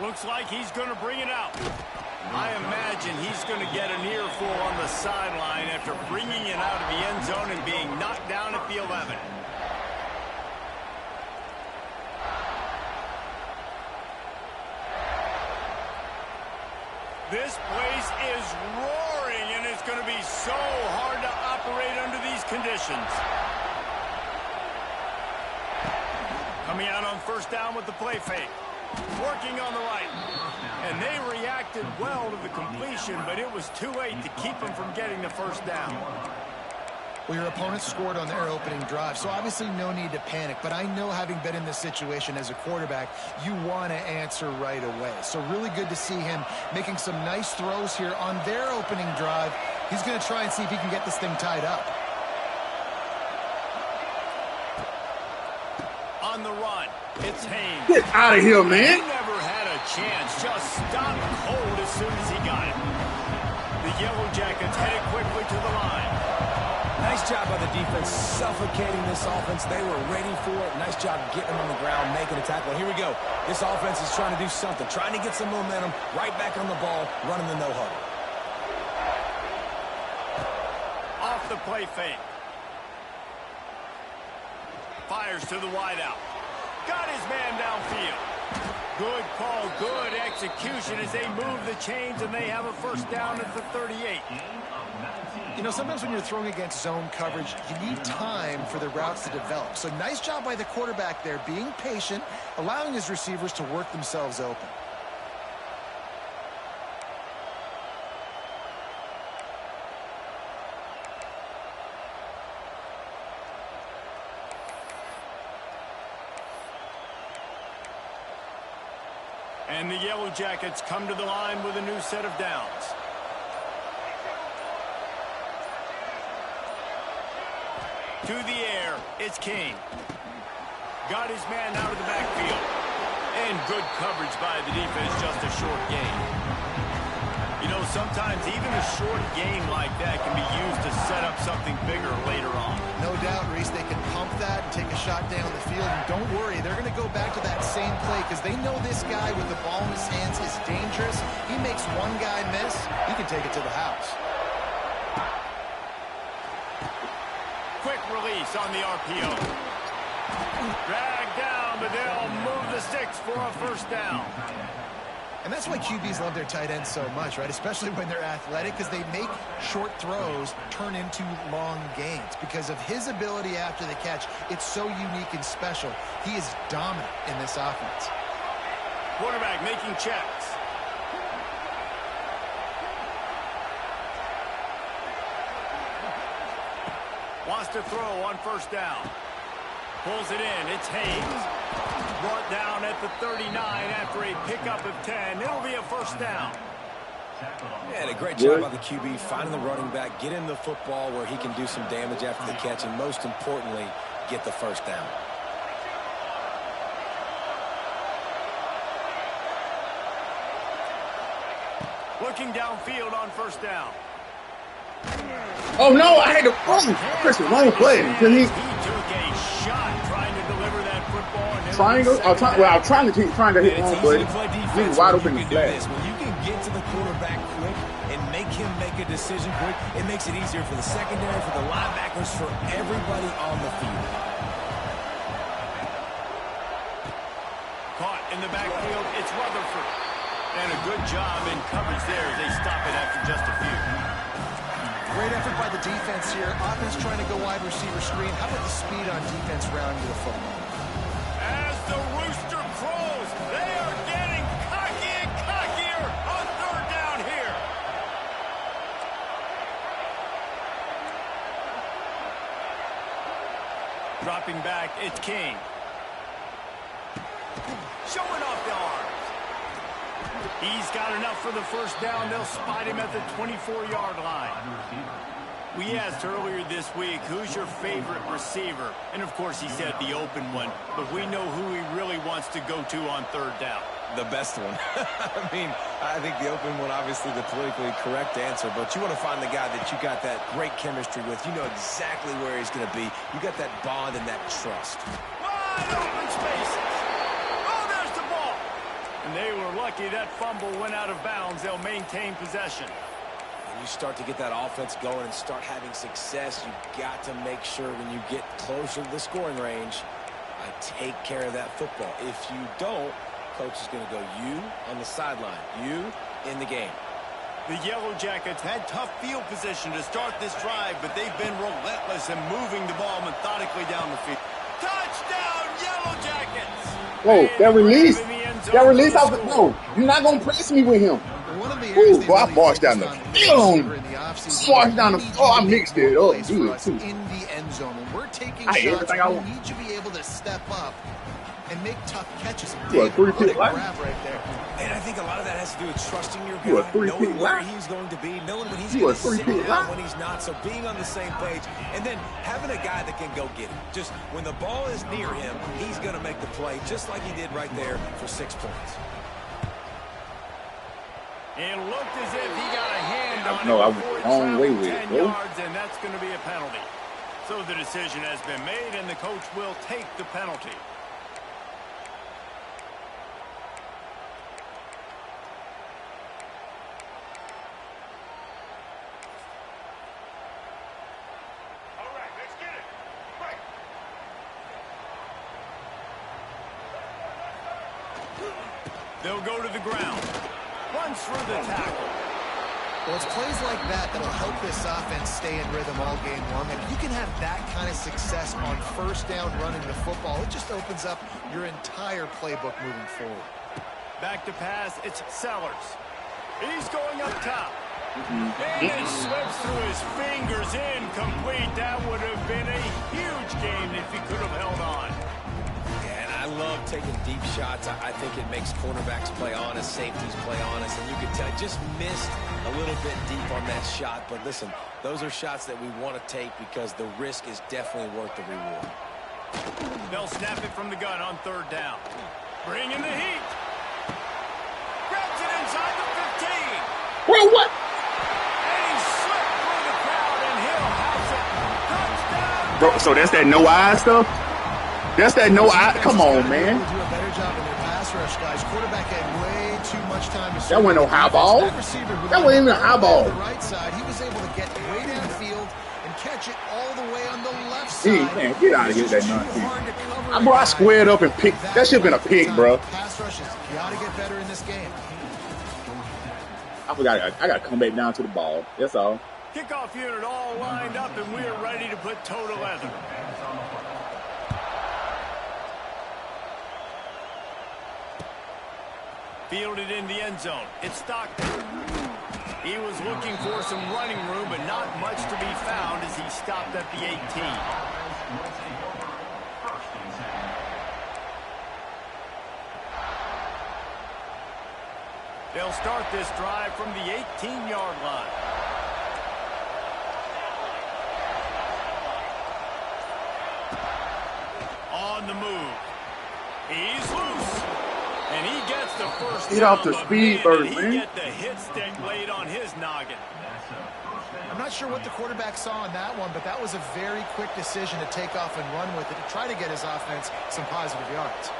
Looks like he's going to bring it out. I imagine he's going to get an earful on the sideline after bringing it out of the end zone and being knocked down at the 11. This place is roaring, and it's going to be so hard to operate under these conditions. Coming out on first down with the play fake. Working on the right. And they reacted well to the completion, but it was too late to keep them from getting the first down. Well, your opponent scored on their opening drive, so obviously no need to panic. But I know, having been in this situation as a quarterback, you want to answer right away. So really good to see him making some nice throws here on their opening drive. He's going to try and see if he can get this thing tied up. On the run, it's Haynes. Get out of here, man. He never had a chance. Just stopped cold as soon as he got it. The Yellow Jackets headed quickly to the line. Nice job by the defense suffocating this offense. They were ready for it. Nice job getting them on the ground, making a tackle. Here we go. This offense is trying to do something, trying to get some momentum, right back on the ball, running the no-huddle. Off the play fake. Fires to the wideout. Got his man downfield. Good call, good execution as they move the chains, and they have a first down at the 38. You know, sometimes when you're throwing against zone coverage, you need time for the routes to develop. So nice job by the quarterback there, being patient, allowing his receivers to work themselves open. And the Yellow Jackets come to the line with a new set of downs. To the air, it's King. Got his man out of the backfield. And good coverage by the defense, just a short gain. You know, sometimes even a short gain like that can be used to set up something bigger later on. No doubt, Reese, they can pump that and take a shot down the field. And don't worry, they're going to go back to that same play because they know this guy with the ball in his hands is dangerous. He makes one guy miss, he can take it to the house. Quick release on the RPO. Drag down, but they'll move the sticks for a first down. And that's why QBs love their tight ends so much, right? Especially when they're athletic, because they make short throws turn into long gains. Because of his ability after the catch, it's so unique and special. He is dominant in this offense. Quarterback making checks. Wants to throw on first down. Pulls it in. It's Haynes. Brought down at the 39 after a pickup of 10. It'll be a first down. Yeah, a great job by the QB, finding the running back, get him the football where he can do some damage after the catch, and most importantly, get the first down. Looking downfield on first down. Oh no, I had to press the wrong play. He took a shot trying to deliver that football. Triangle? I'm trying to hit one, but he's wide open in the flat. When you can get to the quarterback quick and make him make a decision quick, it makes it easier for the secondary, for the linebackers, for everybody on the field. Caught in the backfield, it's Rutherford. And a good job in coverage there as they stop it after just a few. Great effort by the defense here. Offense trying to go wide receiver screen. How about the speed on defense rounding the football? As the rooster crows, they are getting cocky and cockier on third down here. Dropping back, it's King. Showing off the arms. He's got enough for the first down. They'll spot him at the 24-yard line. We asked earlier this week, who's your favorite receiver? And, of course, he said the open one. But we know who he really wants to go to on third down. The best one. I mean, I think the open one, obviously the politically correct answer, but you want to find the guy that you got that great chemistry with. You know exactly where he's going to be. You got that bond and that trust. Wide open spaces. Oh, there's the ball. And they were lucky that fumble went out of bounds. They'll maintain possession. When you start to get that offense going and start having success, you've got to make sure when you get closer to the scoring range, I take care of that football. If you don't, coach is going to go you on the sideline, you in the game. The Yellow Jackets had tough field position to start this drive, but they've been relentless in moving the ball methodically down the field. Touchdown, Yellow Jackets! Whoa, that release. That release off the no. You're not gonna press me with him. Ooh, boy, I marched down the field on him. Marched down the I mixed it up. Good too. In the end zone. When we're taking I shots, I we need to be able to step up and make tough catches. You a three-pick grab right there. And I think a lot of that has to do with trusting your guy, knowing where he's going to be, knowing when he's going to sit down, when he's not, so being on the same page, and then having a guy that can go get it. Just when the ball is near him, he's going to make the play, just like he did right there for 6 points. It looked as if he got a hand on no, it I was before the wrong way with 10 it, bro. yards, and that's going to be a penalty. So the decision has been made, and the coach will take the penalty. They'll go to the ground. Runs through the tackle. Well, it's plays like that that'll help this offense stay in rhythm all game long. And if you can have that kind of success on first down running the football, it just opens up your entire playbook moving forward. Back to pass, it's Sellers. He's going up top. And it slips through his fingers, incomplete. That would have been a huge game if he could have held on. I love taking deep shots. I think it makes cornerbacks play honest, safeties play honest, and you can tell just missed a little bit deep on that shot. But listen, those are shots that we want to take because the risk is definitely worth the reward. They'll snap it from the gun on third down. Bring in the heat. Grabs it inside the 15. Well, what? And he slipped through the crowd, and he'll house it. Touchdown. Bro, so that's that no eye stuff? That's that no eye. Come on, man. Do a better job in their pass rush, guys. Quarterback had way too much time to. That wasn't no high ball. That wasn't even a high ball. On the right side, he was able to get way downfield and catch it all the way on the left side. Man, get out of here, that nonsense. Bro, I squared up and picked. That should have been a pick, bro. Pass rushes, you got to get better in this game. I forgot. I got to come back down to the ball. That's all. Kickoff unit all lined up, and we are ready to put toe to leather. Fielded in the end zone. It's Stockton. He was looking for some running room, but not much to be found as he stopped at the 18. They'll start this drive from the 18-yard line. On the move. He's loose. And he gets the first Get off the speed first, man. man. He get the hit stick laid on his noggin. I'm not sure what the quarterback saw on that one, but that was a very quick decision to take off and run with it to try to get his offense some positive yards.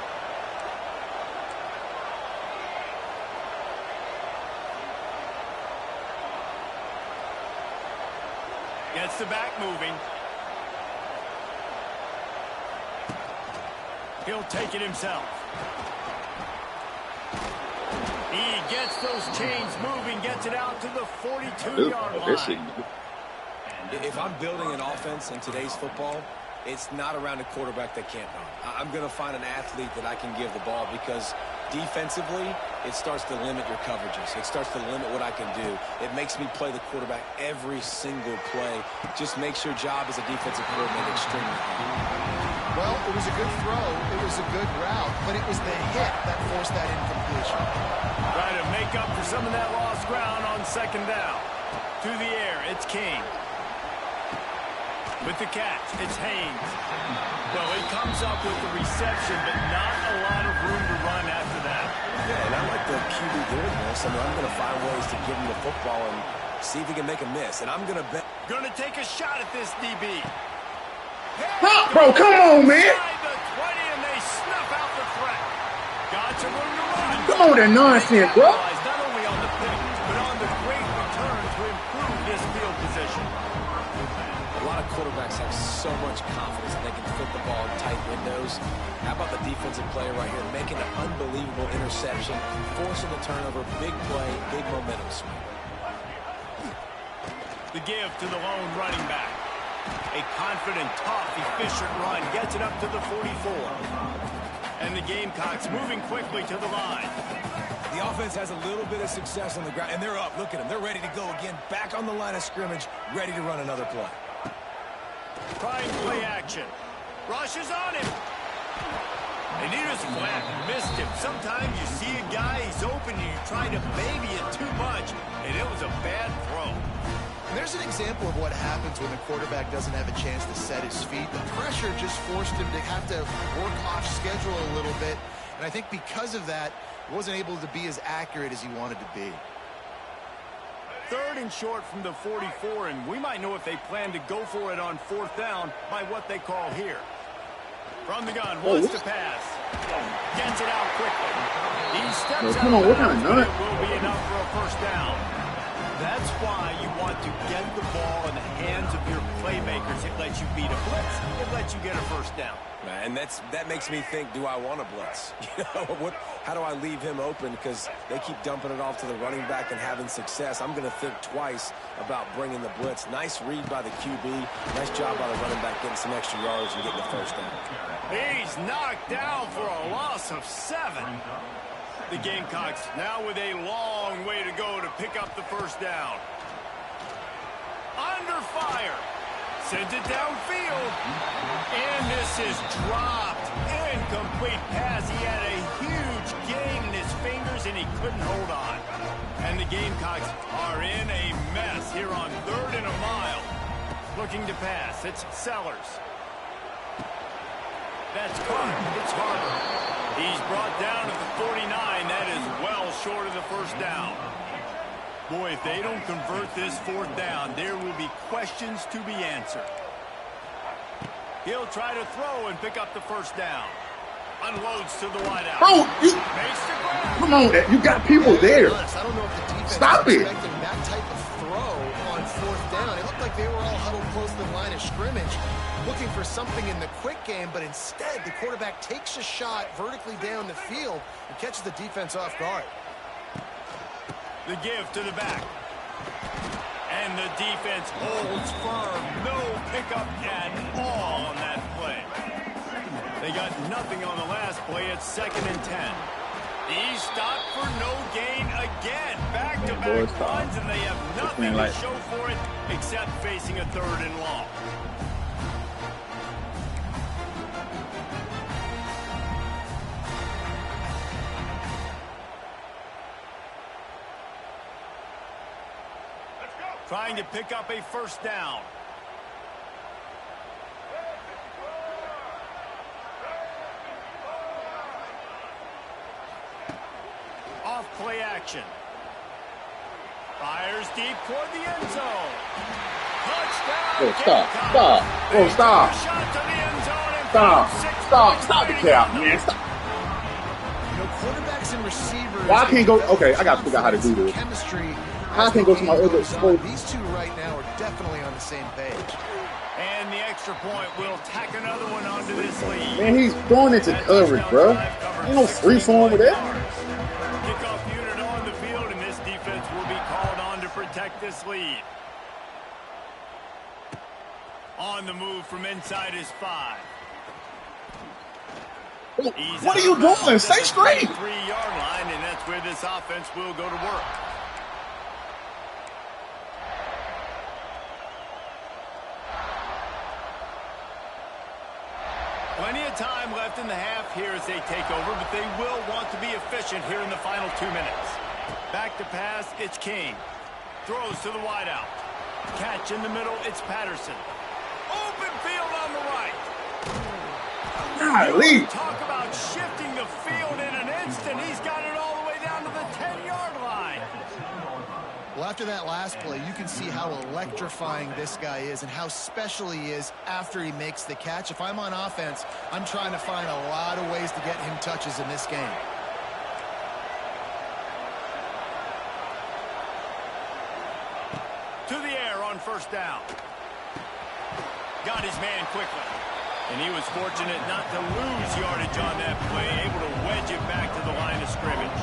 Gets the back moving. He'll take it himself. He gets those chains moving, gets it out to the 42-yard line. If I'm building an offense in today's football, it's not around a quarterback that can't run. I'm going to find an athlete that I can give the ball because defensively, it starts to limit your coverages. It starts to limit what I can do. It makes me play the quarterback every single play. Just makes your job as a defensive coordinator extremely hard. Well, it was a good throw. It was a good route, but it was the hit that forced that incompletion. Try to make up for some of that lost ground on second down. To the air, it's King. With the catch, it's Haynes. Well, he comes up with the reception, but not a lot of room to run after that. Yeah, and I like the QB doing this. I mean, I'm going to find ways to give him the football and see if he can make a miss. And I'm going to bet. Going to take a shot at this DB. Bro, come on, man. Inside the 20, and they snuff out the threat. Got some room to run. Come on, that nonsense, bro. Not only on the pick, but on the great return to improve this field position. A lot of quarterbacks have so much confidence that they can fit the ball in tight windows. How about the defensive player right here making an unbelievable interception, forcing the turnover, big play, big momentum swing. The give to the lone running back. A confident, tough, efficient run gets it up to the 44. And the Gamecocks moving quickly to the line. The offense has a little bit of success on the ground, and they're up. Look at them. They're ready to go again. Back on the line of scrimmage, ready to run another play. Trying play action. Rushes on him. And he just flat missed him. Sometimes you see a guy, he's open, and you try to baby it too much, and it was a bad throw. And there's an example of what happens when the quarterback doesn't have a chance to set his feet. The pressure just forced him to have to work off schedule a little bit. And I think because of that, he wasn't able to be as accurate as he wanted to be. 3rd and short from the 44, and we might know if they plan to go for it on 4th down by what they call here. From the gun, wants to pass. Gets it out quickly. He steps out. Come on, what kind of nut? It will be enough for a 1st down. That's why you want to get the ball in the hands of your playmakers. It lets you beat a blitz. It lets you get a 1st down. And that makes me think, do I want a blitz? How do I leave him open? Because they keep dumping it off to the running back and having success. I'm going to think twice about bringing the blitz. Nice read by the QB. Nice job by the running back getting some extra yards and getting the 1st down. He's knocked down for a loss of 7. The Gamecocks now with a long way to go to pick up the 1st down. Under fire. Sends it downfield. And this is dropped. Incomplete pass. He had a huge gain in his fingers and he couldn't hold on. And the Gamecocks are in a mess here on 3rd and a mile. Looking to pass. It's Sellers. That's caught. It's Harper. He's brought down at the 49. That is well short of the 1st down. Boy, if they don't convert this 4th down, there will be questions to be answered. He'll try to throw and pick up the 1st down. Unloads to the wideout. Bro, Makes the grab. come on, you got people there. I don't know if the defense Stop was it. expecting that type of throw on 4th down. It looked like they were all huddled close to the line of scrimmage, looking for something in the quick game, but instead the quarterback takes a shot vertically down the field and catches the defense off guard. The give to the back. And the defense holds firm. No pickup at all on that play. They got nothing on the last play. It's 2nd and 10. He's stopped for no gain again. Back-to-back runs, and they have nothing to show for it except facing a 3rd and long. Trying to pick up a 1st down. Off play action. Fires deep toward the end zone. Touchdown. Oh, stop. Oh, stop. Shot to the end zone and Stop the cap, man. Stop. You know, quarterbacks and receivers. Well, I can't go. Okay, I got to figure out how to do this. Chemistry. I can't go to my other sport. These two right now are definitely on the same page. And the extra point will tack another one onto this lead. Man, he's going into coverage, bro. Ain't no free form with that. Kickoff unit on the field, and this defense will be called on to protect this lead. On the move from inside his 5. What are you doing? Stay straight. 3-yard line, and that's where this offense will go to work. Plenty of time left in the half here as they take over, but they will want to be efficient here in the final 2 minutes. Back to pass, it's King. Throws to the wideout. Catch in the middle, it's Patterson. Open field on the right. Golly. Talk about shifting the field in an instant. He's got it all the way down to the 10-yard line. Well, after that last play, you can see how electrifying this guy is and how special he is after he makes the catch. If I'm on offense, I'm trying to find a lot of ways to get him touches in this game. first down. Got his man quickly. And he was fortunate not to lose yardage on that play, able to wedge it back to the line of scrimmage.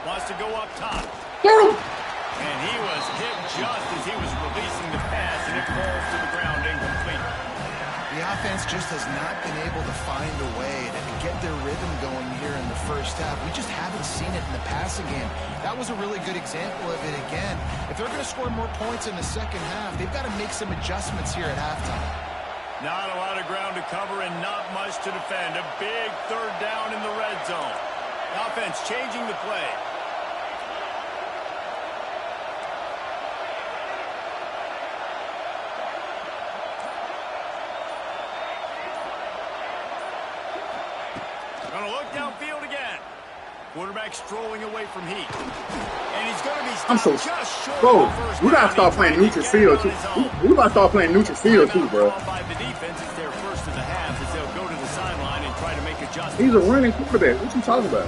Wants to go up top. And he was hit just as he was releasing the pass, and it falls to the ground incomplete. The offense just has not been able to find a way to get their rhythm going here in the first half. We just haven't seen it in the passing game. That was a really good example of it again. If they're going to score more points in the second half, they've got to make some adjustments here at halftime. Not a lot of ground to cover and not much to defend. A big third down in the red zone. The offense changing the play. Going to look downfield again. Quarterback strolling away from heat. And he's going to be stopped just short bro, of the first we got to down. start playing neutral field, too. We got to start playing neutral field, too, bro. By the defense, it's their first of the half as they'll go to the sideline and try to make adjustments. He's a running quarterback. What you talking about?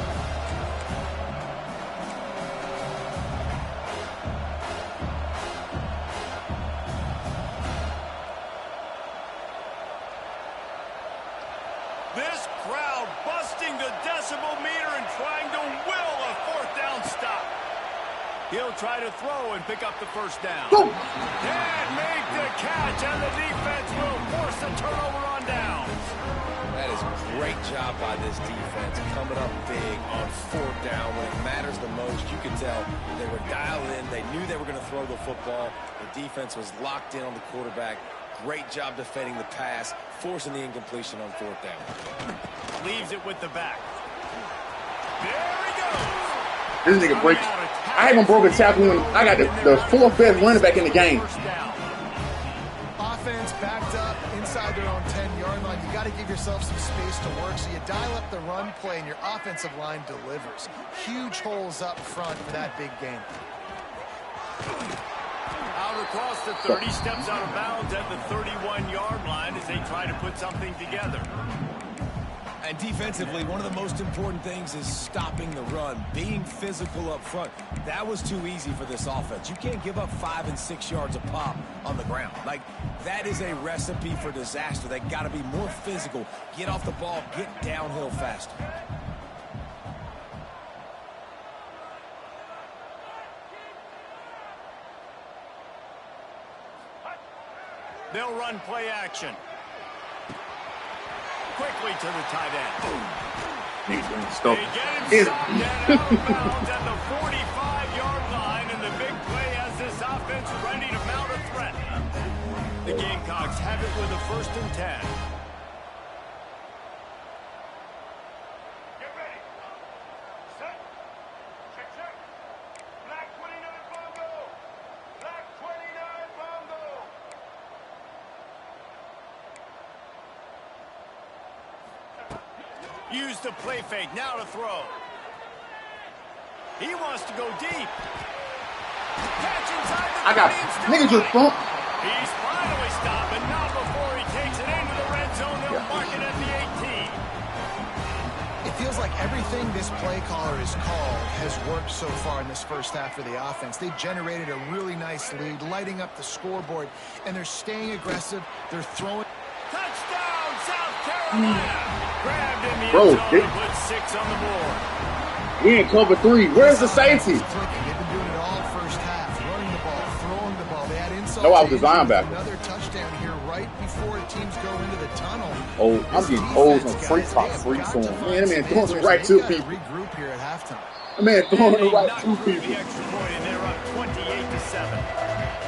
This crowd busting the decibel meter and trying to will a fourth down stop. He'll try to throw and pick up the first down. And make the catch, and the defense will force a turnover on downs. That is a great job by this defense, coming up big on fourth down when it matters the most. You could tell they were dialed in. They knew they were going to throw the football. The defense was locked in on the quarterback. Great job defending the pass, forcing the incompletion on fourth down. Leaves it with the back. There he goes. This nigga breaks. I haven't broken tackle when I got the fourth best running back in the game. Offense backed up inside their own 10-yard line. You got to give yourself some space to work, so you dial up the run play, and your offensive line delivers. Huge holes up front for that big game. Out across the 30, steps out of bounds at the 31-yard line as they try to put something together. And defensively, one of the most important things is stopping the run, being physical up front. That was too easy for this offense. You can't give up 5 and 6 yards a pop on the ground. Like, that is a recipe for disaster. They got to be more physical, get off the ball, get downhill faster. They'll run play action. Quickly to the tight end. They get him stopped dead out of bounds at the 45-yard line, and the big play has this offense ready to mount a threat. The Gamecocks have it with a 1st and 10. Get ready. Set. Check, check. Black 29 Bongo. Black 29 Bongo. Use the play fake, now to throw. He wants to go deep. Catch inside the I got niggas just bump. He's finally stopped, but not before he takes it into the red zone. They'll mark it at the 18. It feels like everything this play caller has called has worked so far in this first half for the offense. They've generated a really nice lead, lighting up the scoreboard, and they're staying aggressive. They're throwing. Touchdown, South Carolina! Grabbed in the Bro, end zone and put 6 on the board. We in cover 3. Where's the safety? They've been doing it all first half, running the ball, throwing the ball. They had insult. No, I was the linebacker. Another touchdown here right before teams go into the tunnel. Oh, I'm getting old on free top free form. Man, that man throwing the right to people. Regroup here at halftime. That man throwing the right to The people. extra point, and they're up 28-7.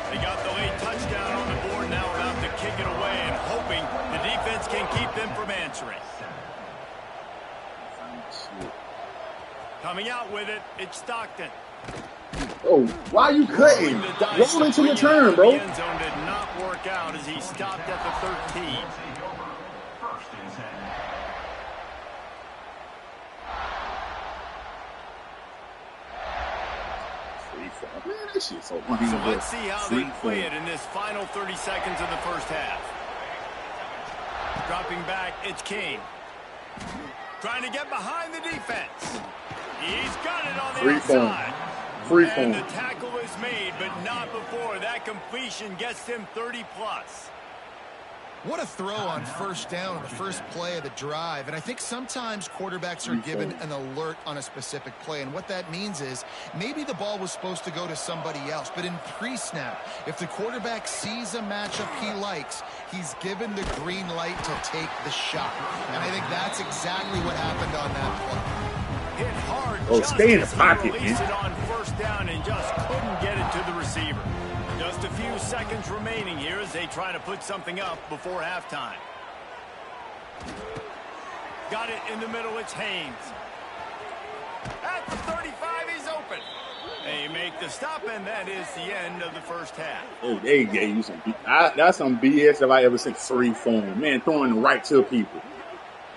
They got the late touchdown on the board, now about to kick it away and hoping the defense can keep them from answering. Coming out with it, it's Stockton. Oh, why you cutting? Roll into your turn, bro. The end zone did not work out as he stopped at the 13. Man, that shit's so funny. So let's see how they play it in this final 30 seconds of the first half. Dropping back, it's King. Trying to get behind the defense. He's got it on the Free form. outside. Free And form. the tackle is made, but not before that completion gets him 30+. What a throw on first down on the first play of the drive. And I think sometimes quarterbacks are given an alert on a specific play. And what that means is maybe the ball was supposed to go to somebody else. But in pre-snap, if the quarterback sees a matchup he likes, he's given the green light to take the shot. And I think that's exactly what happened on that play. Hit hard. Oh, stay in the pocket, released man. it on first down and just couldn't get it to the receiver. Just a few seconds remaining here as they try to put something up before halftime. Got it in the middle. It's Haynes. At the 35, he's open. They make the stop, and that is the end of the first half. Oh, they gave you some. That's some BS if I ever seen. Free form, man, throwing right to people,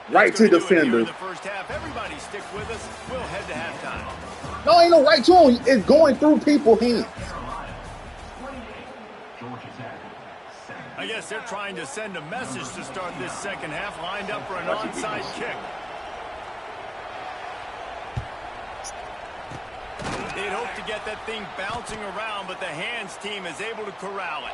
right to defenders. The first half, everybody stick with us. We'll head to halftime. No, ain't no right to him. It's going through people's hands. I guess they're trying to send a message to start this second half, lined up for an onside kick. They'd hope to get that thing bouncing around, but the hands team is able to corral it.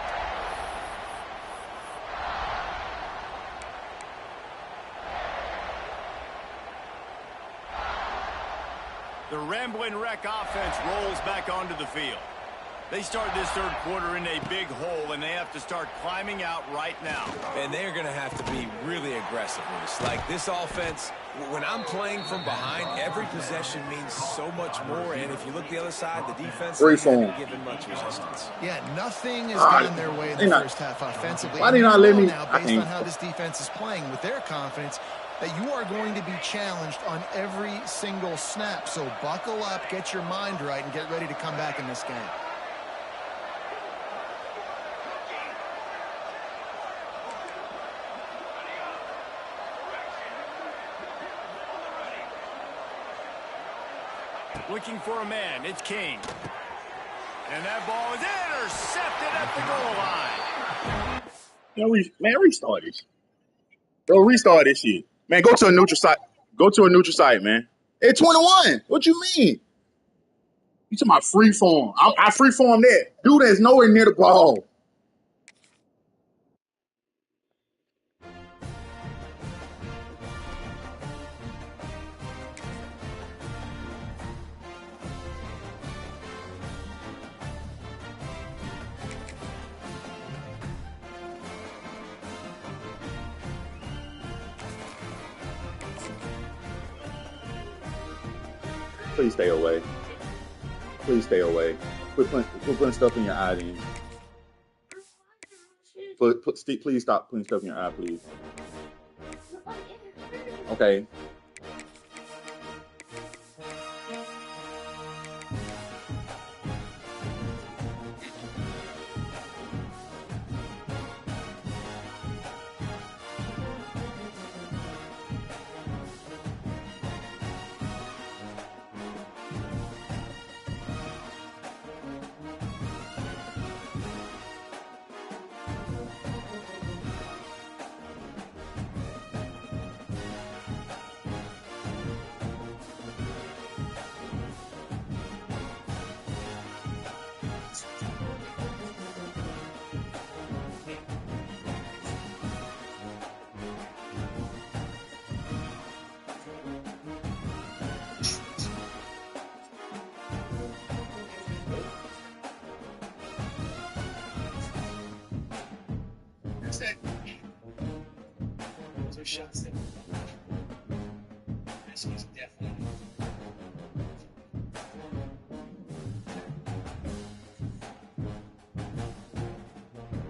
The Rambling Wreck offense rolls back onto the field. They start this third quarter in a big hole, and they have to start climbing out right now. And they're going to have to be really aggressive with this. Like this offense, when I'm playing from behind, every possession means so much more. And if you look the other side, the defense isn't given much resistance. Yeah, nothing has gone their way in the first half offensively. Why did not let me? Now, based on how this defense is playing with their confidence, that you are going to be challenged on every single snap. So buckle up, get your mind right, and get ready to come back in this game. Looking for a man. It's King. And that ball is intercepted at the goal line. Man, restart this. Bro, restart this shit. Man, go to a neutral site. Go to a neutral site, man. At 21. What you mean? You talking about free form. I free form that. Dude that's nowhere near the ball. Please stay away. Please stay away. Quit putting stuff in your eye, then. Please stop putting stuff in your eye, please. Okay. Those are shots that this was definitely.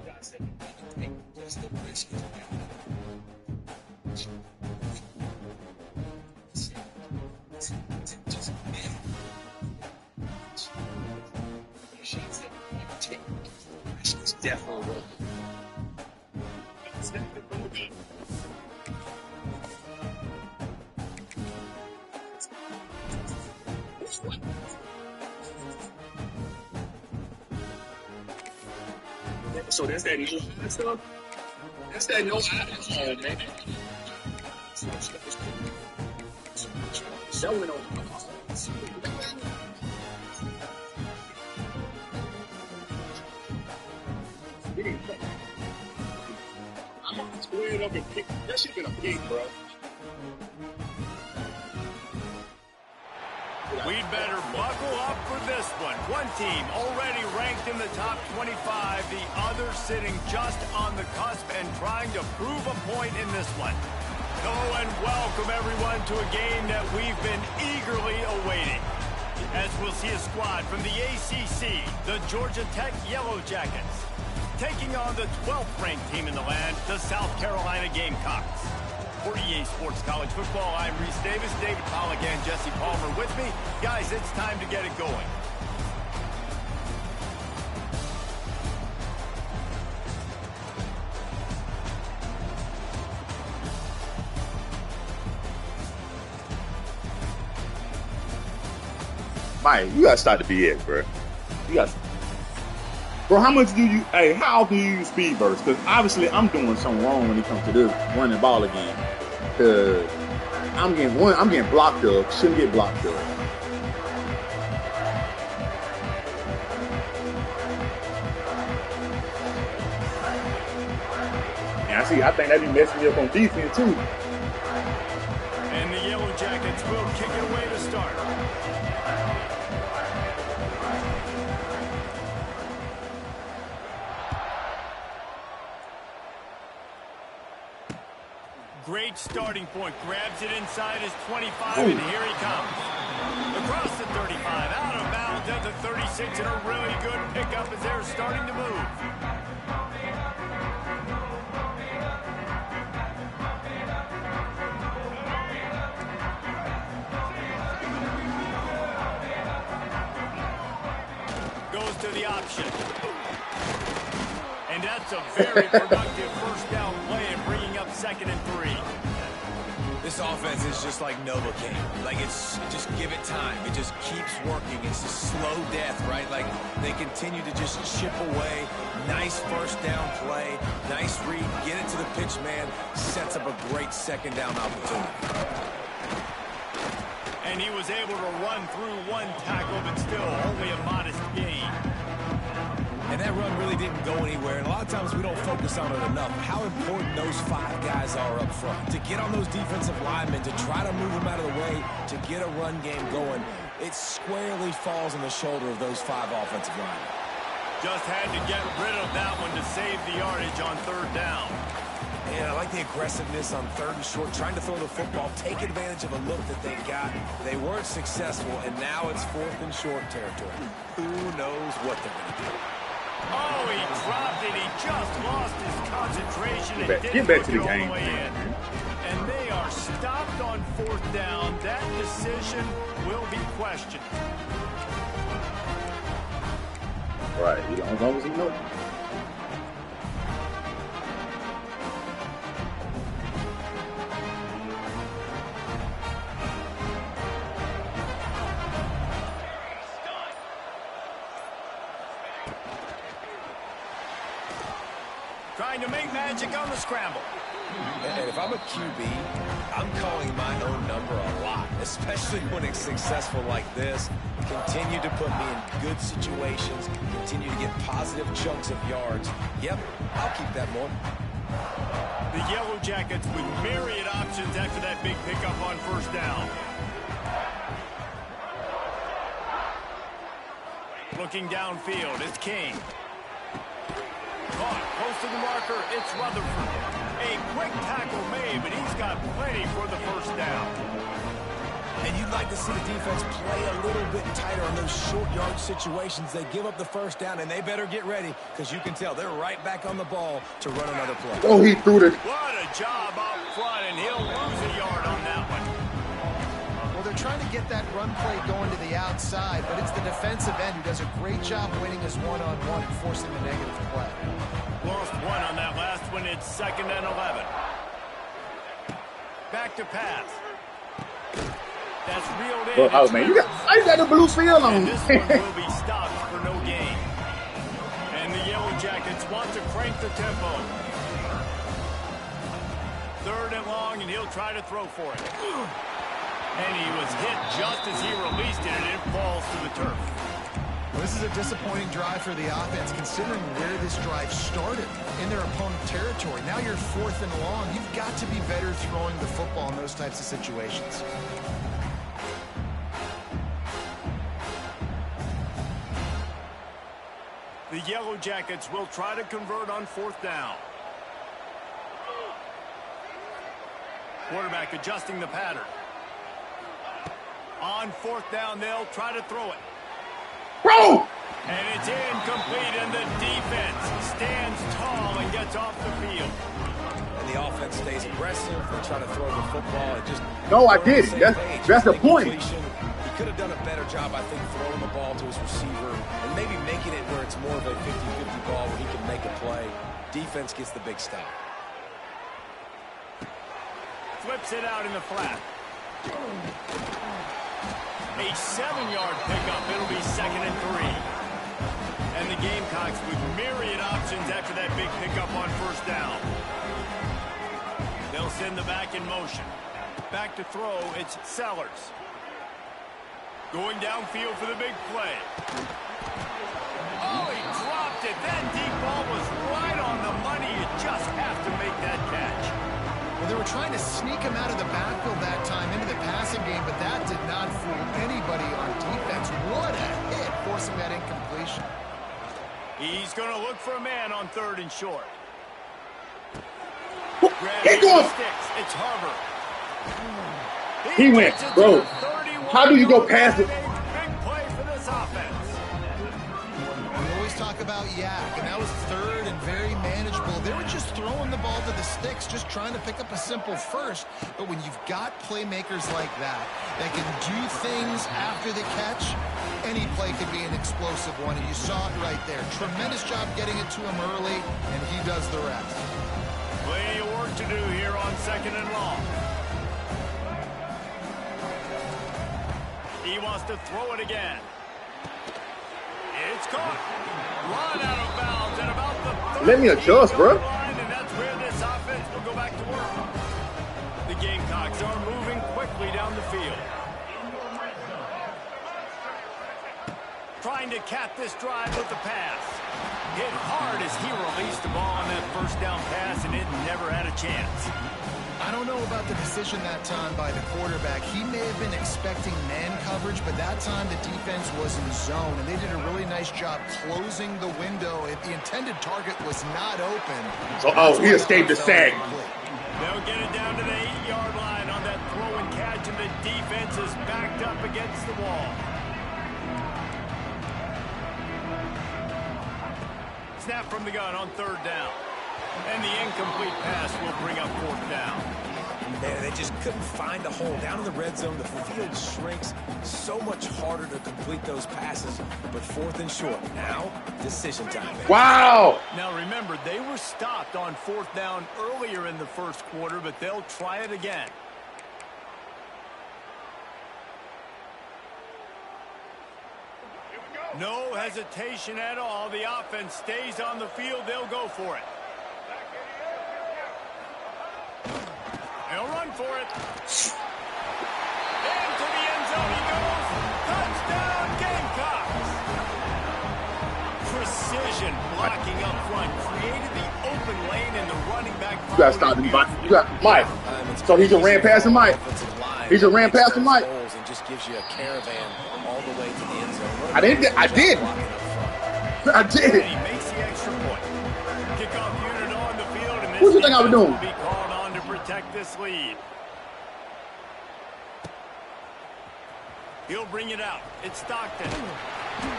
Shots that take just the risk. Shots that take risk is definitely. So that's that no eye stuff. That's that no eye, man. Selling on up and pick. That should have been a pick, bro. We'd better buckle up for this one. One team already ranked in the top 25, the other sitting just on the cusp and trying to prove a point in this one. Oh, and welcome everyone to a game that we've been eagerly awaiting. As we'll see a squad from the ACC, the Georgia Tech Yellow Jackets, taking on the 12th ranked team in the land, the South Carolina Gamecocks. For EA Sports College Football, I'm Reese Davis, David Pollack, and Jesse Palmer with me. Guys, it's time to get it going. Mike, you gotta start the BS, bro. You gotta. Bro, how much do you? Hey, how often do you use speed burst? Because obviously I'm doing something wrong when it comes to this running ball again. Because I'm getting blocked up. Shouldn't get blocked up. And I think that be messing me up on defense too. And the Yellow Jackets will kick it away to start. Great starting point. Grabs it inside his 25, and here he comes. Across the 35, out of bounds at the 36, and a really good pickup as they're starting to move. Goes to the option. And that's a very productive first down play and bringing up 2nd and 3. This offense is just like Novocaine. Like, it's just give it time. It just keeps working. It's a slow death, right? Like, they continue to just chip away. Nice first down play. Nice read. Get it to the pitch man. Sets up a great 2nd down opportunity. And he was able to run through one tackle, but still only a modest gain. And that run really didn't go anywhere. And a lot of times we don't focus on it enough. How important those 5 guys are up front. To get on those defensive linemen, to try to move them out of the way, to get a run game going, it squarely falls on the shoulder of those 5 offensive linemen. Just had to get rid of that one to save the yardage on 3rd down. And I like the aggressiveness on 3rd and short, trying to throw the football, take advantage of a look that they got. They weren't successful, and now it's 4th and short territory. Who knows what they're going to do? Oh, he dropped it. He just lost his concentration and Get back to the game. And they are stopped on 4th down. That decision will be questioned. Right, as long as he knows. Trying to make magic on the scramble. And if I'm a QB, I'm calling my own number a lot, especially when it's successful like this. Continue to put me in good situations, continue to get positive chunks of yards. Yep, I'll keep that more. The Yellow Jackets with myriad options after that big pickup on 1st down. Looking downfield, it's King. Caught close to the marker, it's Rutherford. A quick tackle made, but he's got plenty for the 1st down. And you'd like to see the defense play a little bit tighter on those short yard situations. They give up the 1st down, and they better get ready, because you can tell they're right back on the ball to run another play. Oh, he threw it. What a job up front, and he'll lose a yard on that one. Well, they're trying to get that run play going to the outside, but it's the defensive end who does a great job winning his one-on-one and forcing the negative play. Lost 1 on that last one. It's 2nd and 11. Back to pass. That's reeled in. Oh, man, I got the blue field on. And this one will be stopped for no gain. And the Yellow Jackets want to crank the tempo. 3rd and long, and he'll try to throw for it. And he was hit just as he released it, and it falls to the turf. Well, this is a disappointing drive for the offense, considering where this drive started, in their opponent territory. Now you're 4th and long. You've got to be better throwing the football in those types of situations. The Yellow Jackets will try to convert on 4th down. Quarterback adjusting the pattern. On 4th down, they'll try to throw it. Bro! And it's incomplete, and the defense stands tall and gets off the field. And the offense stays aggressive. They try to throw the football. It just No, I did. That's the point. He could have done a better job, I think, throwing the ball to his receiver and maybe making it where it's more of a 50-50 ball where he can make a play. Defense gets the big stop. Flips it out in the flat. A 7-yard pickup. It'll be 2nd and 3. And the Gamecocks with myriad options after that big pickup on 1st down. They'll send the back in motion. Back to throw, it's Sellers. Going downfield for the big play. Oh, he dropped it. That deep ball was right on the money. You just have to make that catch. Well, they were trying to sneak him out of the backfield that time into the passing game, but that did not fool anybody on defense. What a hit, forcing that incompletion. He's going to look for a man on 3rd and short. He going. Sticks. It's Harbor. He went, bro. How do you go past it? Big play for this offense. We always talk about yak, and that was 3rd and very manageable. They were just throwing the ball to the sticks, just trying to pick up a simple first. But when you've got playmakers like that can do things after the catch, any play could be an explosive one, and you saw it right there. Tremendous job getting it to him early, and he does the rest. Plenty of work to do here on 2nd and long. He wants to throw it again. It's caught. Run out of bounds at about the Let me adjust, bro. line, and that's where this offense will go back to work. The Gamecocks are moving quickly down the field. Trying to cap this drive with the pass. Hit hard as he released the ball on that 1st down pass, and it never had a chance. I don't know about the decision that time by the quarterback. He may have been expecting man coverage, but that time the defense was in zone, and they did a really nice job closing the window. If the intended target was not open. He escaped the sack. They'll get it down to the 8-yard line on that throw and catch, and the defense is backed up against the wall. Snap from the gun on 3rd down. And the incomplete pass will bring up 4th down. Man, they just couldn't find a hole. Down in the red zone, the field shrinks. So much harder to complete those passes. But 4th and short. Now, decision time. Wow. Now remember, they were stopped on 4th down earlier in the 1st quarter, but they'll try it again. No hesitation at all. The offense stays on the field. They'll go for it. They'll run for it. Into the end zone he goes. Touchdown, Gamecocks. Precision blocking up front. Created the open lane and the running back. You got to stop him, Mike. You got Mike. So he just ran past him, Mike. He just ran past him, Mike. And just gives you a caravan all the way to the end zone. I did. And he makes the extra point. Kickoff unit on the field, and this What do you think I was doing? will be called on to protect this lead. He'll bring it out. It's Stockton.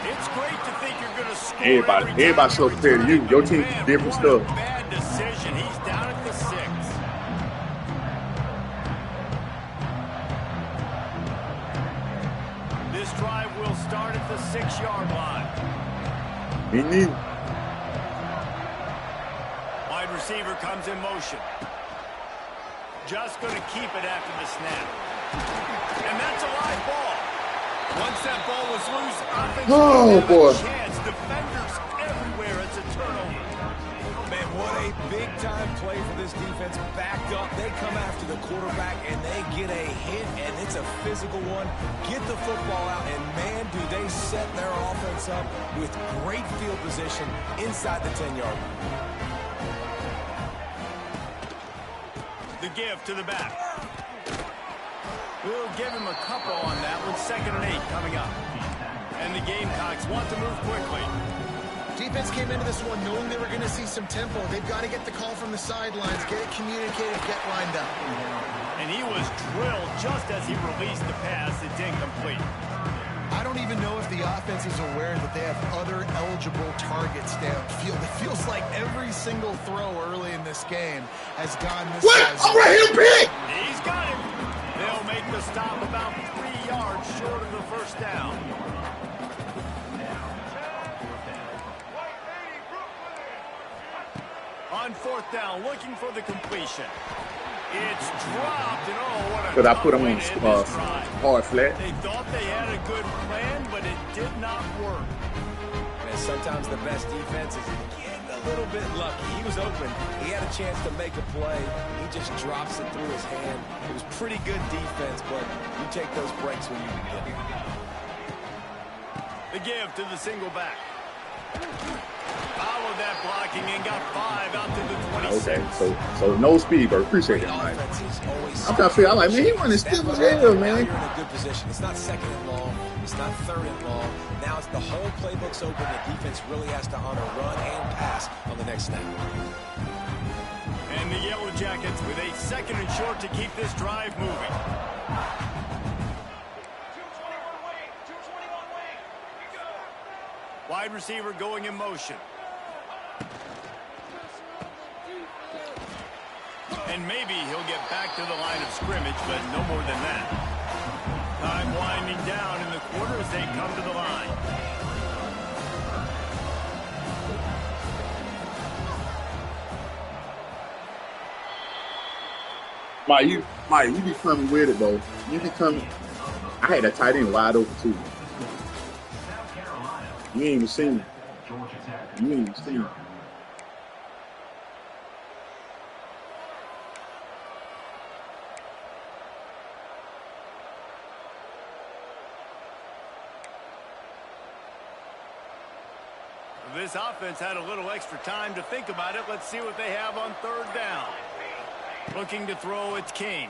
It's great to think you're going to score. Everybody so compared to you. Your team do different stuff. Bad decision. He's down at the 6. This drive will start at the 6-yard line. Me neither. Wide receiver comes in motion. Just going to keep it after the snap. And that's a live ball. Once that ball was loose, offense boy. chance. Defenders everywhere. It's a turnover. Man, what a big-time play for this defense. Backed up, they come after the quarterback, and they get a hit, and it's a physical one. Get the football out, and man, do they set their offense offense up with great field position inside the 10-yard line. The give to the back. We'll give him a couple on that one. 2nd and 8 coming up. And the Gamecocks want to move quickly. Defense came into this one knowing they were going to see some tempo. They've got to get the call from the sidelines, get it communicated, get lined up. And he was drilled just as he released the pass. It's incomplete. I don't even know if the offense is aware that they have other eligible targets downfield. It feels like every single throw early in this game has gone this What? guy's I'm right here, pick! He's got him. They'll make the stop about 3 yards short of the first down. On 4th down, looking for the completion. It's dropped, and oh, what a Because I put him way on to end this drive. hard flat. They thought they had a good plan, but it did not work. And sometimes the best defense is getting a little bit lucky. He was open. He had a chance to make a play. He just drops it through his hand. It was pretty good defense, but you take those breaks when you can get them. The give to the single back. Followed that blocking and got 5 out to the 26. Okay, so no speed, but appreciate it, man. I'm trying to figure out, like, man, he running stiff as hell, man. You're in a good position. It's not 2nd and long. It's not 3rd and long. Now it's the whole playbook's open. The defense really has to honor run and pass on the next snap. And the Yellow Jackets with a 2nd and short to keep this drive moving. Wide receiver going in motion. And maybe he'll get back to the line of scrimmage, but no more than that. Time winding down in the quarter as they come to the line. Mike, you be coming with it, though. You be coming. I had that tight end wide open, too. You ain't even seen it. You ain't even seen it. This offense had a little extra time to think about it. Let's see what they have on 3rd down. Looking to throw, it's King.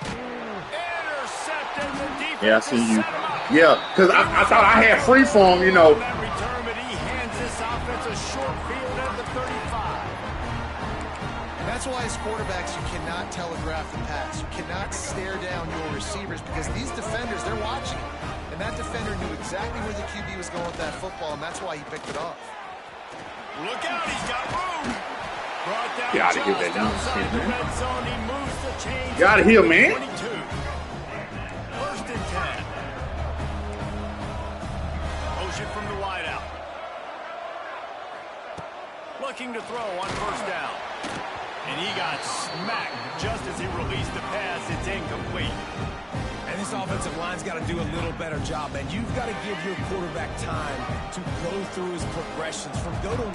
Intercepted the defense. Yeah, I see you. Yeah, because I thought I had free form, you know. That return, but he hands this offense a short field at the 35. And that's why as quarterbacks, you cannot telegraph the pass. You cannot stare down your receivers because these defenders, they're watching it. And that defender knew exactly where the QB was going with that football, and that's why he picked it off. Look out, he's got room. Brought down Gotta give that down. inside the red zone. He moves the chains. Get out of here, man. 22. 1st and 10. Motion from the wideout. Looking to throw on 1st down. And he got smacked just as he released the pass. It's incomplete. And this offensive line's got to do a little better job, man. You've got to give your quarterback time to go through his progressions from go to 1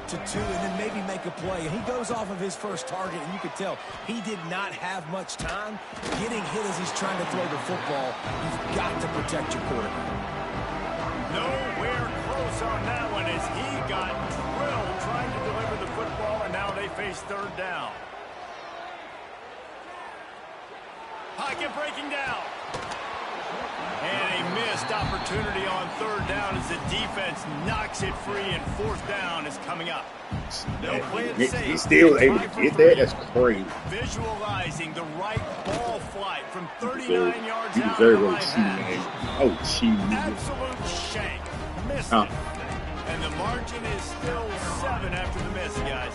to 2 and then maybe make a play. And he goes off of his first target, and you could tell he did not have much time getting hit as he's trying to throw the football. You've got to protect your quarterback. Nowhere close on that one as he got drilled trying to deliver the football, and now they face 3rd down. Pocket breaking down. And a missed opportunity on 3rd down as the defense knocks it free, and 4th down is coming up. They'll play it safe. He's still able to get that? That's crazy. Visualizing the right ball flight from 39 yards out. You deserve what you see, man. Oh, cheese. Absolute shank. Missed it. And the margin is still 7 after the miss, guys.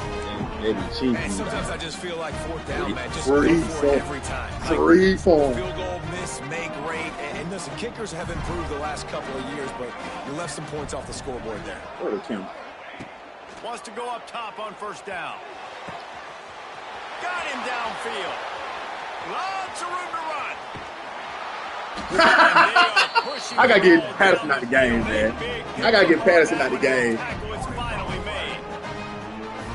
And sometimes I just feel like 4th down, man. Just Free go for it every time. Free form. Field goal, miss, make, rate. And listen, kickers have improved the last couple of years, but you left some points off the scoreboard there. Where the camera? Wants to go up top on 1st down. Got him downfield. Lots of room to run. I got to get Patterson out the game, man. I got to get Patterson out the game. Tackle is finally made.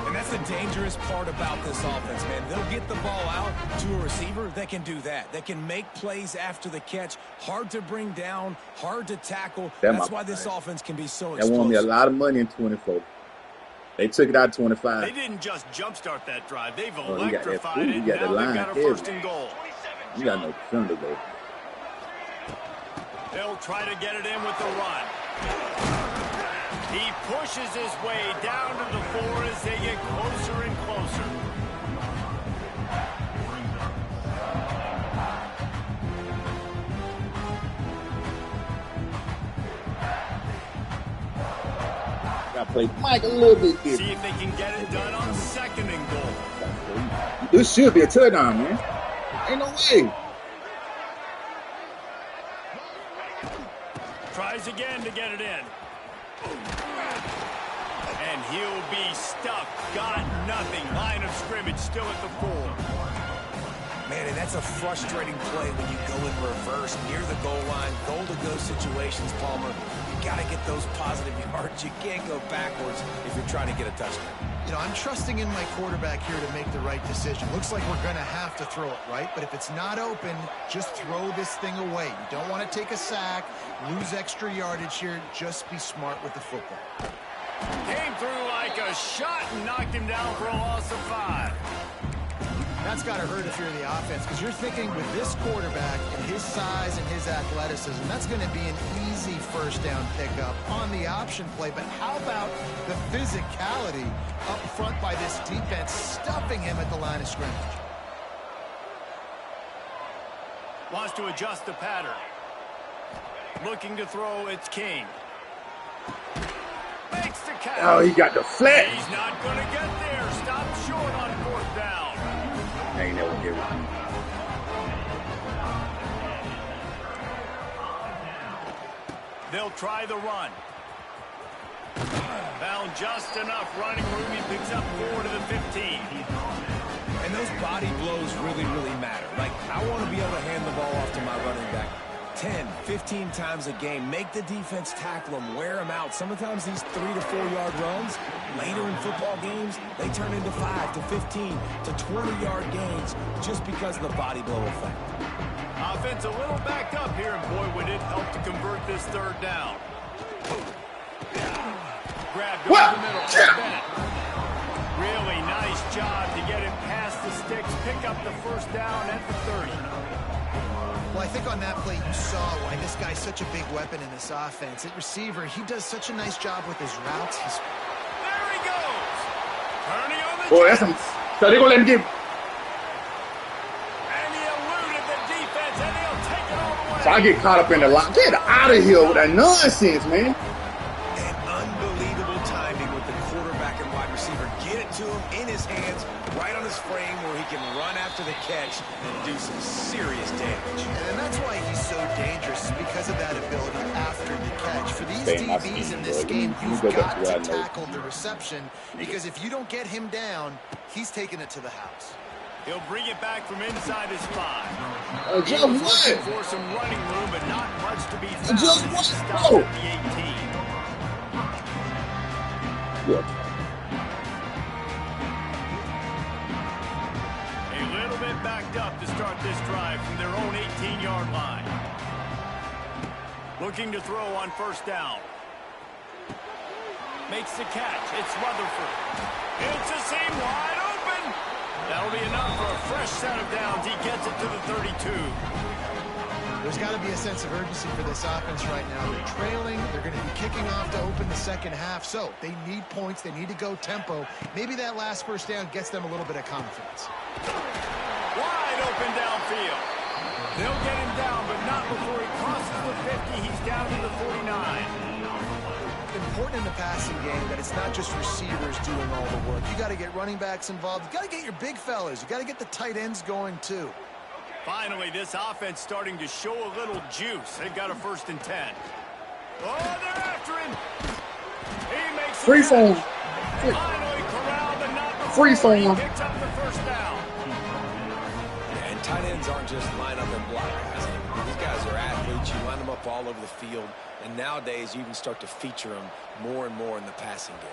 And that's the dangerous part about this offense, man. They'll get the ball out to a receiver. They can do that. They can make plays after the catch. Hard to bring down, hard to tackle. That's why this offense can be so explosive. That won me a lot of money in 24. They took it out 25. They didn't just jumpstart that drive. They've electrified it. You got Now the line they've got a heavy. 1st and goal. You got no defender, though. They'll try to get it in with the run. He pushes his way down to the 4 as they get closer and closer. Got to play Mike a little bit different. See if they can get it done on 2nd and goal. This should be a touchdown, man. Ain't no way. Tries again to get it in. And he'll be stuffed. Got nothing. Line of scrimmage still at the 4. Man, and that's a frustrating play when you go in reverse near the goal line, goal-to-go situations, Palmer. You got to get those positive yards. You can't go backwards if you're trying to get a touchdown. You know, I'm trusting in my quarterback here to make the right decision. Looks like we're going to have to throw it, right? But if it's not open, just throw this thing away. You don't want to take a sack, lose extra yardage here. Just be smart with the football. Came through like a shot and knocked him down for a loss of 5. That's got to hurt if you're the offense, because you're thinking with this quarterback and his size and his athleticism, that's going to be an easy 1st down pickup on the option play. But how about the physicality up front by this defense, stuffing him at the line of scrimmage? Wants to adjust the pattern. Looking to throw, it's King. Makes the catch. Oh, he got the flat. He's not going to get there. Stop short on 4th down. I ain't never get one. They'll try the run. Found just enough running room. He picks up 4 to the 15. And those body blows really, really matter. Like, I want to be able to hand the ball off to my running back 10, 15 times a game. Make the defense tackle them, wear them out. Sometimes these 3 to 4 yard runs, later in football games, they turn into 5 to 15 to 20-yard gains just because of the body blow effect. Offense a little backed up here, and boy, would it help to convert this 3rd down. Grabbed over the middle. Bennett. Really nice job to get it past the sticks, pick up the 1st down at the 30. Well, I think on that play you saw why this guy's such a big weapon in this offense. At receiver, he does such a nice job with his routes. There he goes. Turning on the Boy, that's some. So they're going to let him get. And he eluded the defense, and he'll take it all the way. So I get caught up in the line. Get out of here with that nonsense, man. And unbelievable timing with the quarterback and wide receiver. Get it to him in his hands, right on his frame where he can run after the catch and do some serious damage. And that's why he's so dangerous, because of that ability after the catch. For these DBs in this game, you've got to tackle the reception, because if you don't get him down, he's taking it to the house. He'll bring it back from inside his 5. Just Looking what? for some running room, but not much to be found. Just what? Stopped Oh. at the 18. Look. A little bit backed up to start this drive from their own 18-yard line. Looking to throw on 1st down. Makes the catch. It's Rutherford. It's a seam wide open. That'll be enough for a fresh set of downs. He gets it to the 32. There's got to be a sense of urgency for this offense right now. They're trailing. They're going to be kicking off to open the 2nd half. So they need points. They need to go tempo. Maybe that last 1st down gets them a little bit of confidence. Wide open downfield. They'll get him down, but not before he crosses the 50. He's down to the 49. Important in the passing game that it's not just receivers doing all the work. You got to get running backs involved. You got to get your big fellas. You got to get the tight ends going too. Finally, this offense starting to show a little juice. They've got a 1st and 10. Oh, they're after him. He makes Free phone. Finally corralled and not before Free phone. he picks up the 1st down. And tight ends aren't just line up and block guys. These guys are athletes. You line them up all over the field. And nowadays, you can start to feature them more and more in the passing game.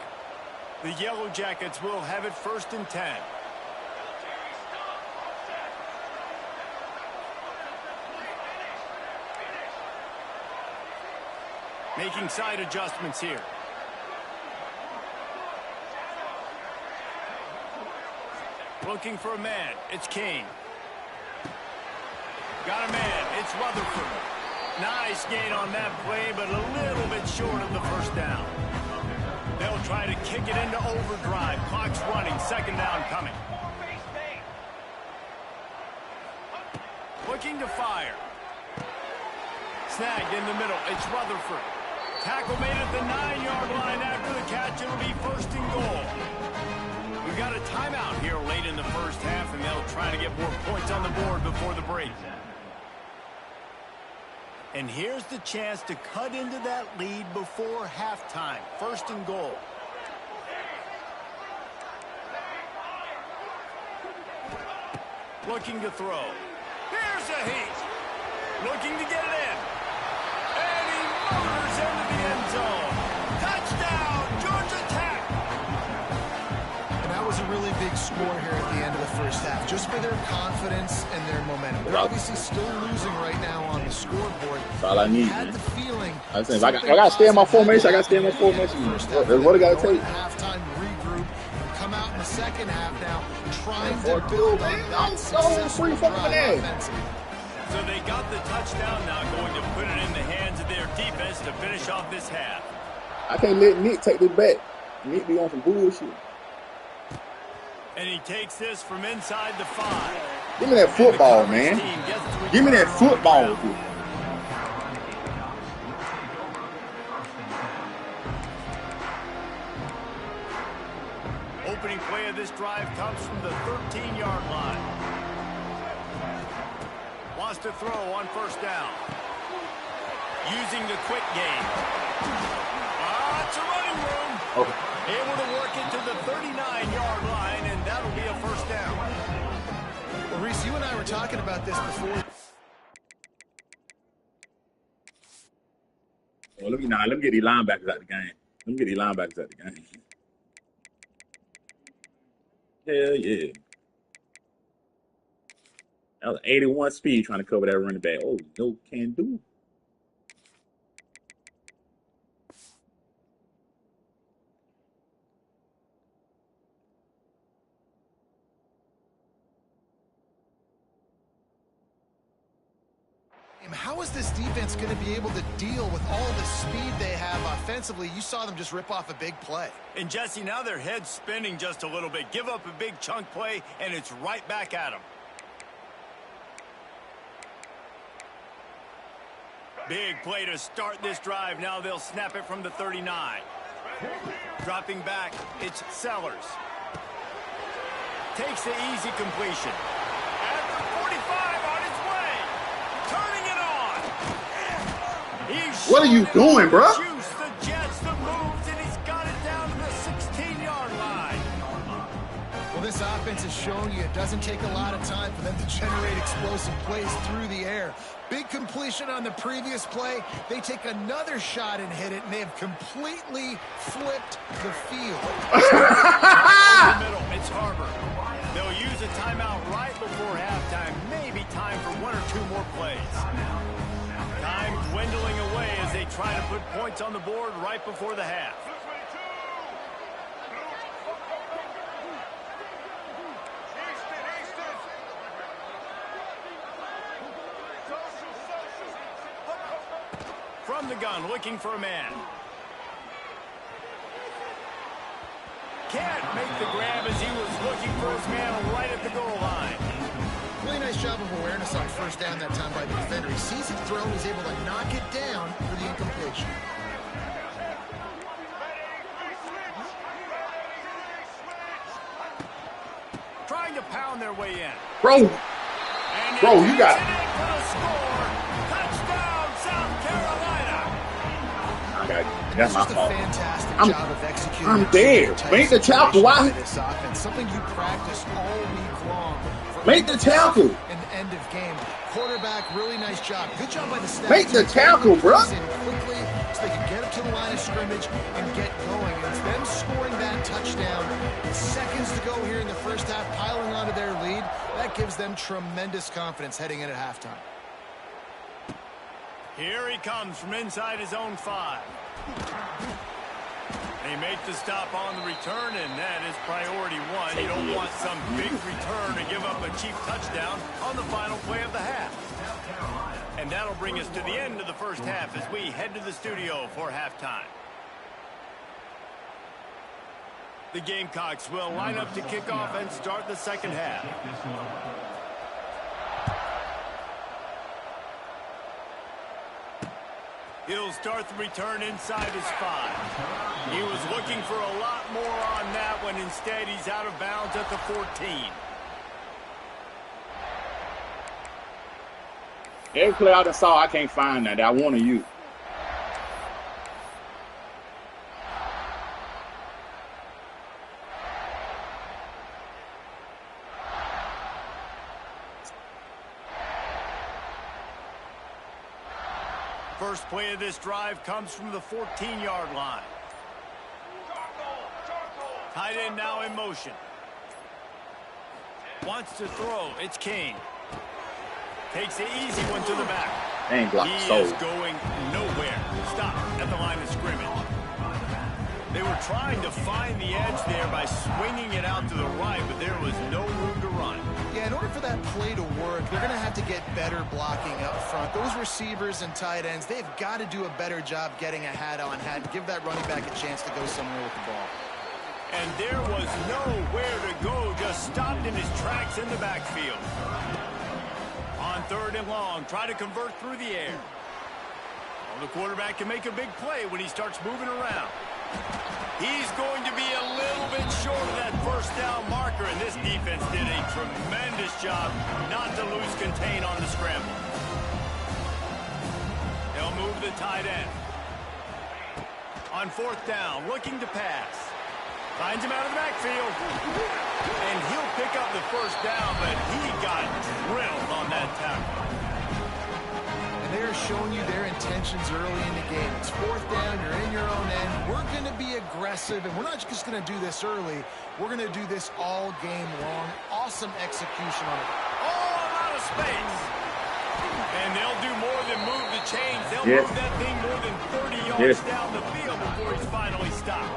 The Yellow Jackets will have it 1st and 10. Making side adjustments here. Looking for a man. It's Kane. Got a man. It's Rutherford. Nice gain on that play, but a little bit short of the 1st down. They'll try to kick it into overdrive. Clock's running. 2nd down coming. Looking to fire. Snagged in the middle. It's Rutherford. Tackle made at the 9-yard line after the catch. It'll be 1st and goal. We've got a timeout here late in the 1st half, and they'll try to get more points on the board before the break. And here's the chance to cut into that lead before halftime. 1st and goal. Looking to throw. Here's a heat. Looking to get it in. And he motors into the end zone. Touchdown, Georgia Tech. And that was a really big score here at the end of the 1st half, just for their confidence and their momentum. They're obviously still losing right now on the scoreboard. That's all I need, had man. the feeling. I got to stay in my formation. I got to stay in my formation. That's what I got to take. Halftime regroup. Come out in the 2nd half now, trying to build on that successful drive offensively. So they got the touchdown, now going to put it in the hands of their defense to finish off this half. I can't let Nick take this back. Nick be on some bullshit. And he takes this from inside the 5. Give me that football, man. Give me that football. Opening play of this drive comes from the 13-yard line. Wants to throw on 1st down. Using the quick game. It's a running room. Okay. Able to work it to the 39-yard line, and that'll be a 1st down. Well, Reese, you and I were talking about this before. Well, let me get these linebackers out the game. Hell yeah. That was 81 speed trying to cover that running back. Oh, no can do. How is this defense going to be able to deal with all the speed they have offensively? You saw them just rip off a big play. And Jesse, now their head's spinning just a little bit. Give up a big chunk play, and it's right back at them. Big play to start this drive. Now they'll snap it from the 39. Dropping back, it's Sellers. Takes the easy completion. At the 45 on its way. Turning it on. What are you doing, bro? Juice, the Jets, the moves, and he's got it down to the 16-yard line. Well, this offense has shown you it doesn't take a lot of time for them to generate explosive plays through the air. Big completion on the previous play. They take another shot and hit it, and they have completely flipped the field. In the middle, it's Harbor. They'll use a timeout right before halftime. Maybe time for 1 or 2 more plays. Time dwindling away as they try to put points on the board right before the half. From the gun, looking for a man. Can't make the grab as he was looking for his man right at the goal line. Really nice job of awareness on 1st down that time by the defender. He sees it thrown, he's able to knock it down for the incompletion. Trying to pound their way in. Bro, you got it. Touchdown, South Carolina. That's my fault. Fantastic job of executing. I'm there. Make the tackle. Why? This offense, something you practice all week long. Make the tackle. In the end of game, quarterback, really nice job. Good job by the staff. Make the tackle, bro. Quickly, so they can get up to the line of scrimmage and get going. And it's them scoring that touchdown with seconds to go here in the first half, piling onto their lead. That gives them tremendous confidence heading in at halftime. Here he comes from inside his own 5. They make the stop on the return, and that is priority 1. You don't want some big return to give up a cheap touchdown on the final play of the half. And that'll bring us to the end of the first half as we head to the studio for halftime. The Gamecocks will line up to kick off and start the second half. He'll start the return inside his 5. He was looking for a lot more on that when instead he's out of bounds at the 14. Every play I saw, I can't find that I want to use. First play of this drive comes from the 14-yard line. Tight end now in motion. Wants to throw. It's King. Takes the easy one to the back. Ain't blocked He soul. is going nowhere. Stop at the line of scrimmage. They were trying to find the edge there by swinging it out to the right, but there was no room to run. Yeah, in order for that play to work, they're going to have to get better blocking up front. Those receivers and tight ends, they've got to do a better job getting a hat-on-hat and give that running back a chance to go somewhere with the ball. And there was nowhere to go, just stopped in his tracks in the backfield. On 3rd and long, try to convert through the air. Well, the quarterback can make a big play when he starts moving around. He's going to be a little bit short of that first down marker, and this defense did a tremendous job not to lose contain on the scramble. They'll move the tight end. On 4th down, looking to pass. Finds him out of the backfield. And he'll pick up the first down, but he got drilled on that tackle. And they're showing you their intentions early in the game. It's 4th down, you're in your own end. We're going to be aggressive, and we're not just going to do this early. We're going to do this all game long. Awesome execution on it. Oh, a lot of space. And they'll do more than move the chains. They'll move that thing more than 30 yards down the field before he's finally stopped.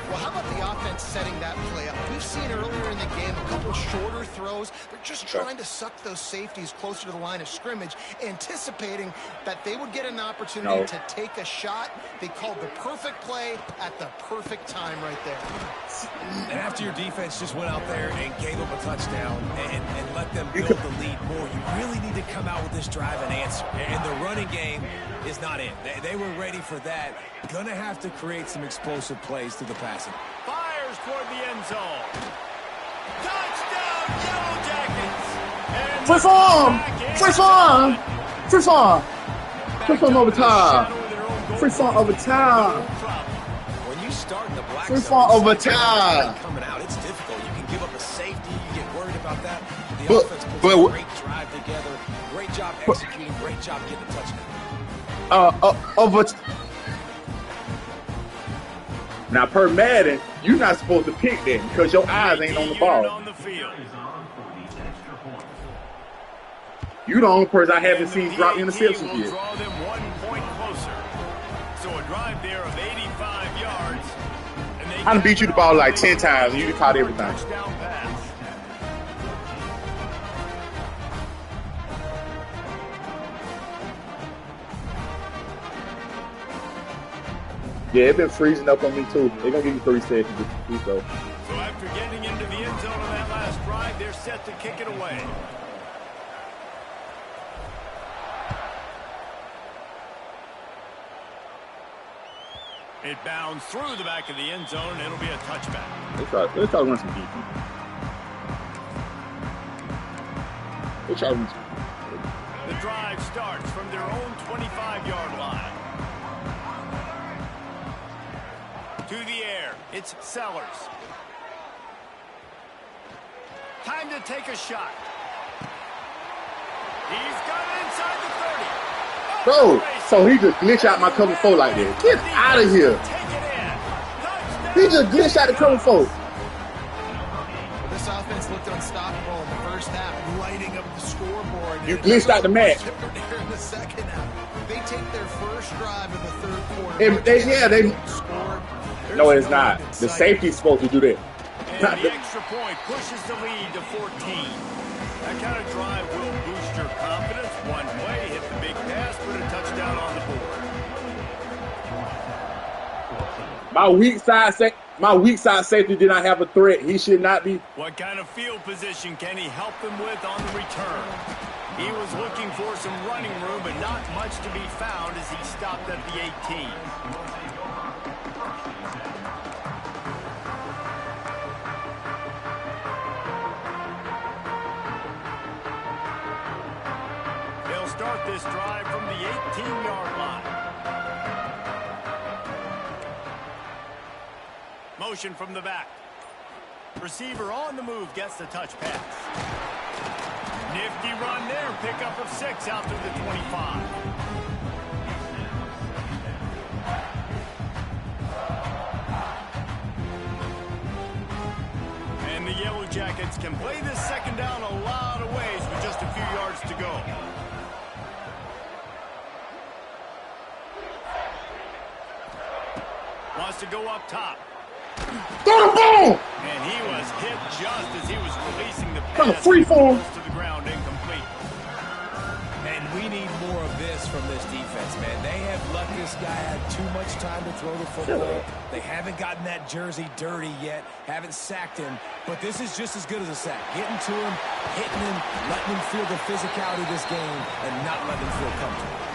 Well, how about the offense setting that play up? We've seen earlier in the game a couple shorter throws. They're just trying to suck those safeties closer to the line of scrimmage, anticipating that they would get an opportunity to take a shot. They called the perfect play at the perfect time right there. And after your defense just went out there and gave them a touchdown and let them build the lead more, you really need to come out with this drive and answer. And the running game is not in. They were ready for that. Gonna have to create some explosive plays through the passing. Fires toward the end zone. Touchdown, Yellow Jackets! And Free farm! Free farm! Free farm! Free farm over time! Free farm over time! When you start in the black Free zone, farm over time! coming out, it's difficult. You can give up a safety. You get worried about that. The But- offense puts but- a great drive together. Great job executing. Great job getting a touchdown. Over. Now, per Madden, you're not supposed to pick that because your eyes ain't on the ball. On the field. You the only person I haven't And seen the drop PAT interceptions will yet. draw them 1 point closer. So a drive there of 85 yards. And they I done beat you the ball like 10 times, and you caught everything. Touchdown pass. Yeah, it's been freezing up on me too. They're gonna give you 3 seconds to do so. So after getting into the end zone on that last drive, they're set to kick it away. It bounds through the back of the end zone, and it'll be a touchback. Let's try to run some defense. Let's try to run some. The drive starts from their own 25-yard line. To the air, it's Sellers. Time to take a shot. He's got it inside the 30. Go! So he just glitched out my cover 4 like that. Get out of here. He just glitched out the cover 4. This offense looked unstoppable in the first half, lighting up the scoreboard. You glitched out the match. In the second half, they take their first drive in the third quarter. They scored. No, it's not. The safety's supposed to do that. And the extra point pushes the lead to 14. That kind of drive will boost your confidence. One way, hit the big pass, put a touchdown on the board. My weak side safety did not have a threat. He should not be. What kind of field position can he help them with on the return? He was looking for some running room, but not much to be found as he stopped at the 18. They'll start this drive from the 18-yard line. Motion from the back. Receiver on the move gets the touch pass. Nifty run there. Pickup of 6 out through the 25. And the Yellow Jackets can play this second down a lot of ways with just a few yards to go. Wants to go up top. Throw the ball! And he was hit just as he was releasing the Kind of pass. free fall. To the ground, incomplete. And we need more of this from this defense, man. They have let this guy have too much time to throw the football. They haven't gotten that jersey dirty yet, haven't sacked him, but this is just as good as a sack. Getting to him, hitting him, letting him feel the physicality of this game, and not letting him feel comfortable.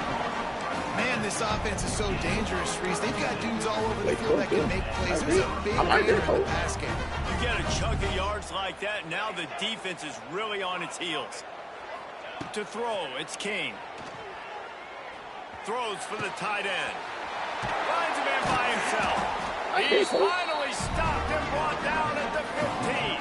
Man, this offense is so dangerous, Reese. They've got dudes all over the field that can make plays. It was a big player in the pass game. You get a chunk of yards like that, now the defense is really on its heels. To throw, it's King. Throws for the tight end. Finds a man by himself. He's finally stopped and brought down at the 15.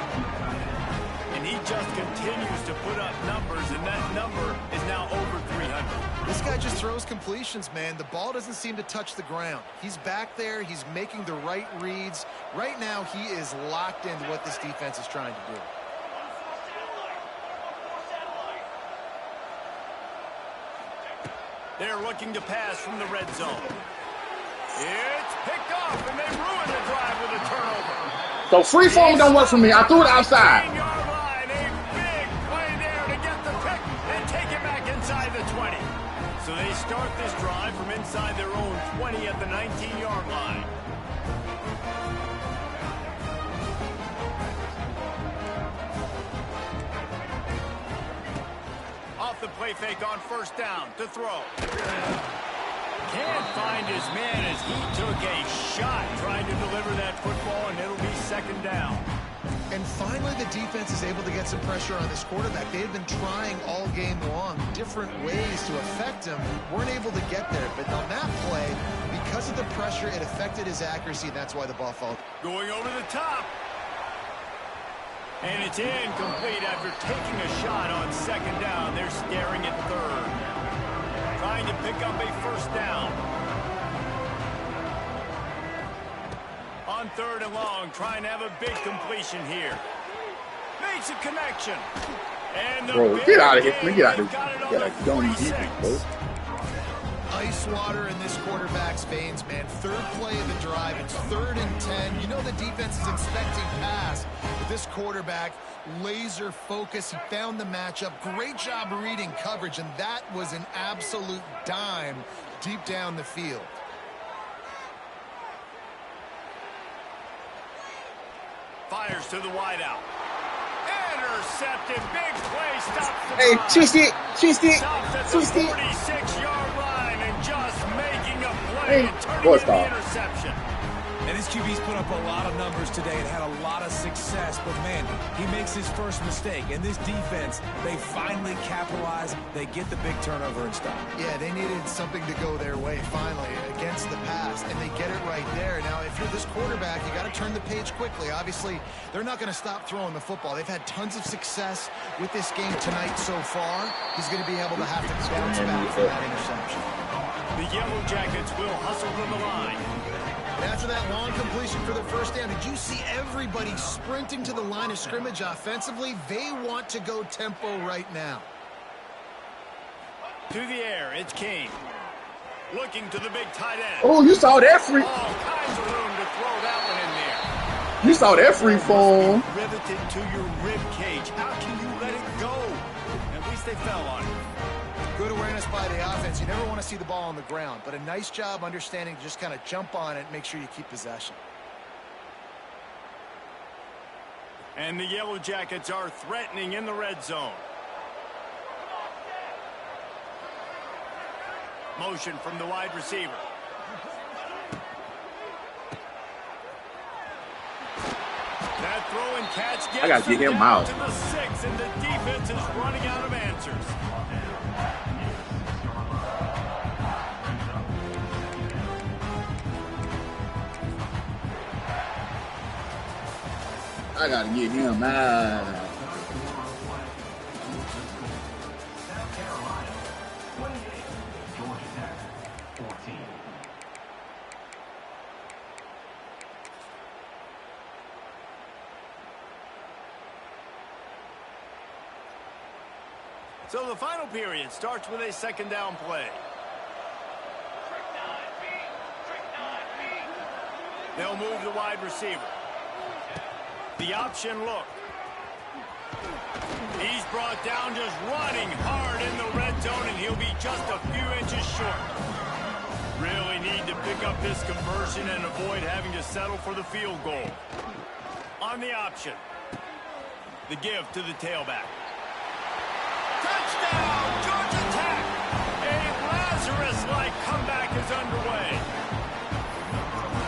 And he just continues to put up numbers, and that number is now over 300. This guy just throws completions, man. The ball doesn't seem to touch the ground. He's back there. He's making the right reads. Right now, he is locked into what this defense is trying to do. They're looking to pass from the red zone. It's picked off, and they ruin the drive with a turnover. So free form don't work for me. I threw it outside. 9-yard line, a big play there to get the pick and take it back inside the 20. So they start this drive from inside their own 20 at the 19-yard line. Off the play fake on first down to throw. Can't find his man as he took a shot trying to deliver that football, and it'll be second down. And finally, the defense is able to get some pressure on this quarterback. They've been trying all game long different ways to affect him. Weren't able to get there, but on that play, because of the pressure, it affected his accuracy, and that's why the ball fell. Going over the top. And it's incomplete after taking a shot on second down. They're staring at third. Trying to pick up a first down. On third and long, trying to have a big completion here. Makes a connection. And Bro, get out of here. Man, get out of here. Get out of dumb defense, bro. Ice water in this quarterback's veins, man. Third play of the drive. It's 3rd and 10. You know the defense is expecting pass. But this quarterback, laser focus. He found the matchup. Great job reading coverage, and that was an absolute dime deep down the field. Fires to the wideout. Intercepted. Big play. Stops the Hey, drive. twist it. Stops at the 46-yard line and just making a play and turning into the interception. And his QB's put up a lot of numbers today and had a lot of success, but man, he makes his first mistake. And this defense, they finally capitalize. They get the big turnover and stop. Yeah, they needed something to go their way finally against the pass, and they get it right there. Now, if you're this quarterback, you got to turn the page quickly. Obviously, they're not going to stop throwing the football. They've had tons of success with this game tonight so far. He's going to be able to have to bounce back from that interception. The Yellow Jackets will hustle to the line. And after that long completion for the first down, did you see everybody sprinting to the line of scrimmage offensively? They want to go tempo right now. To the air, it's King. Looking to the big tight end. Oh, you saw that free. All kinds of room to throw that one in there. You saw that free form. Riveted to your rib cage. How can you let it go? At least they fell on it. Good awareness by the offense. You never want to see the ball on the ground, but a nice job understanding to just kind of jump on it and make sure you keep possession. And the Yellow Jackets are threatening in the red zone. Motion from the wide receiver. That throw and catch gets I gotta get him down out. to the 6, and the defense is running out of answers. I gotta get him out. So the final period starts with a second down play. They'll move the wide receiver. The option look. He's brought down just running hard in the red zone, and he'll be just a few inches short. Really need to pick up this conversion and avoid having to settle for the field goal. On the option. The give to the tailback. Touchdown, Georgia Tech! A Lazarus-like comeback is underway.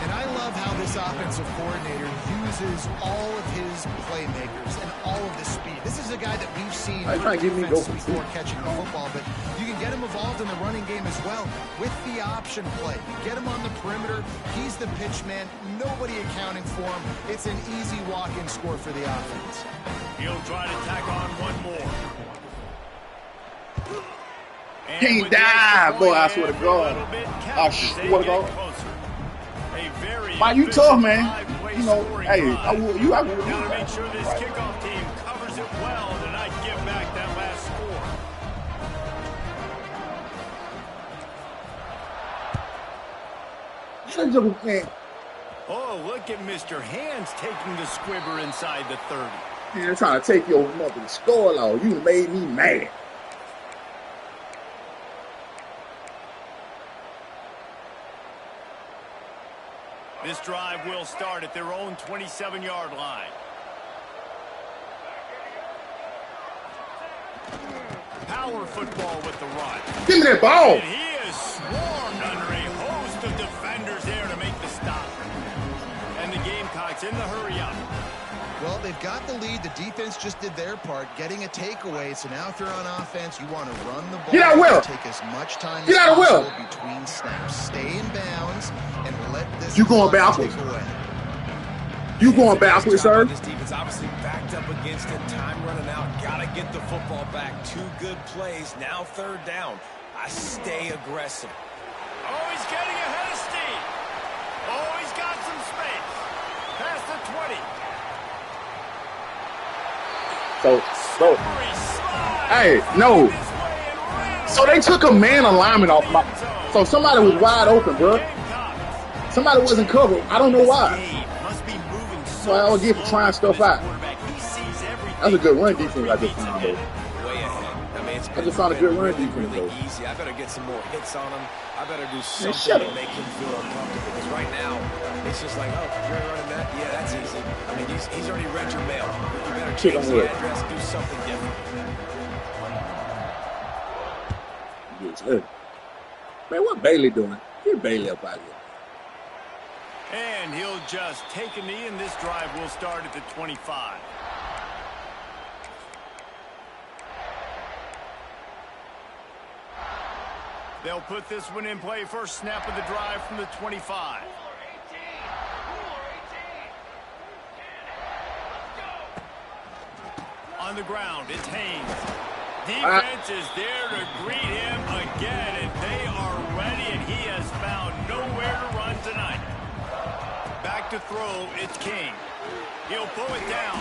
And I love how this offensive coordinator uses all of his playmakers and all of the speed. This is a guy that we've seen before catching the football, but you can get him involved in the running game as well with the option play. You get him on the perimeter. He's the pitch man. Nobody accounting for him. It's an easy walk-in score for the offense. He'll try to tack on one more. He died, boy, I swear to God. I swear to God. Man, you tough, man. You know, hey, I would. Gotta make sure this kickoff team covers it well to not give back that last score. Oh, look at Mr. Hands taking the squibber inside the 30. Man, they're trying to take your mother's score off. You made me mad. This drive will start at their own 27-yard line. Power football with the run. Give me that ball. And he is swarmed under a host of defenders there to make the stop. And the Gamecocks in the hurry-up. Well, they've got the lead. The defense just did their part, getting a takeaway. So now if they're on offense, you want to run the ball. Get out, Will. Take as much time as possible between snaps. Stay in bounds and let this. You going backwards? You going backwards, sir? This defense obviously backed up against it. Time running out. Got to get the football back. 2 good plays. Now third down. I stay aggressive. Oh, he's getting ahead of steam. Oh, he's got some space. Past the 20. Hey, no. So they took a man alignment off my. So somebody was wide open, bro. Somebody wasn't covered. I don't know why. So I always get for trying stuff out. That's a good run defense I just found, though. I just found a good run defense, though. Easy. I better get some more hits on him. I better do something to make him feel uncomfortable. Because right now, it's just like, oh, you're running that? Yeah, that's easy. I mean, he's already read your mail. You better change the address, do something different. It's good. Man, what Bailey doing? Get Bailey up out here. And he'll just take a knee, and this drive will start at the 25. They'll put this one in play. First snap of the drive from the 25. On the ground, it's Haynes. Defense is there to greet him again, and they are ready, and he has found nowhere to run tonight. Back to throw, it's King. He'll pull it down.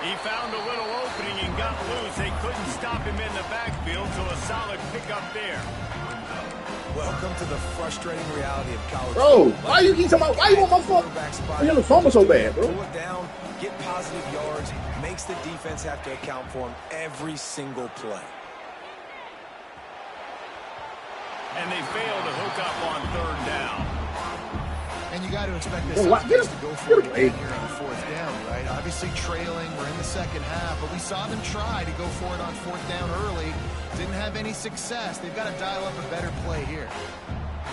He found a little opening and got loose. They couldn't stop him in the backfield, so a solid pickup there. Welcome to the frustrating reality of college. Bro, why you keep talking about, why you want my phone? Why you on the phone so bad, bro? Pull it down, get positive yards, makes the defense have to account for him every single play. And they fail to hook up on third down. And you got to expect this Well, offense to go for it again here on fourth down, right? Obviously trailing, we're in the second half, but we saw them try to go for it on fourth down early. Didn't have any success. They've got to dial up a better play here.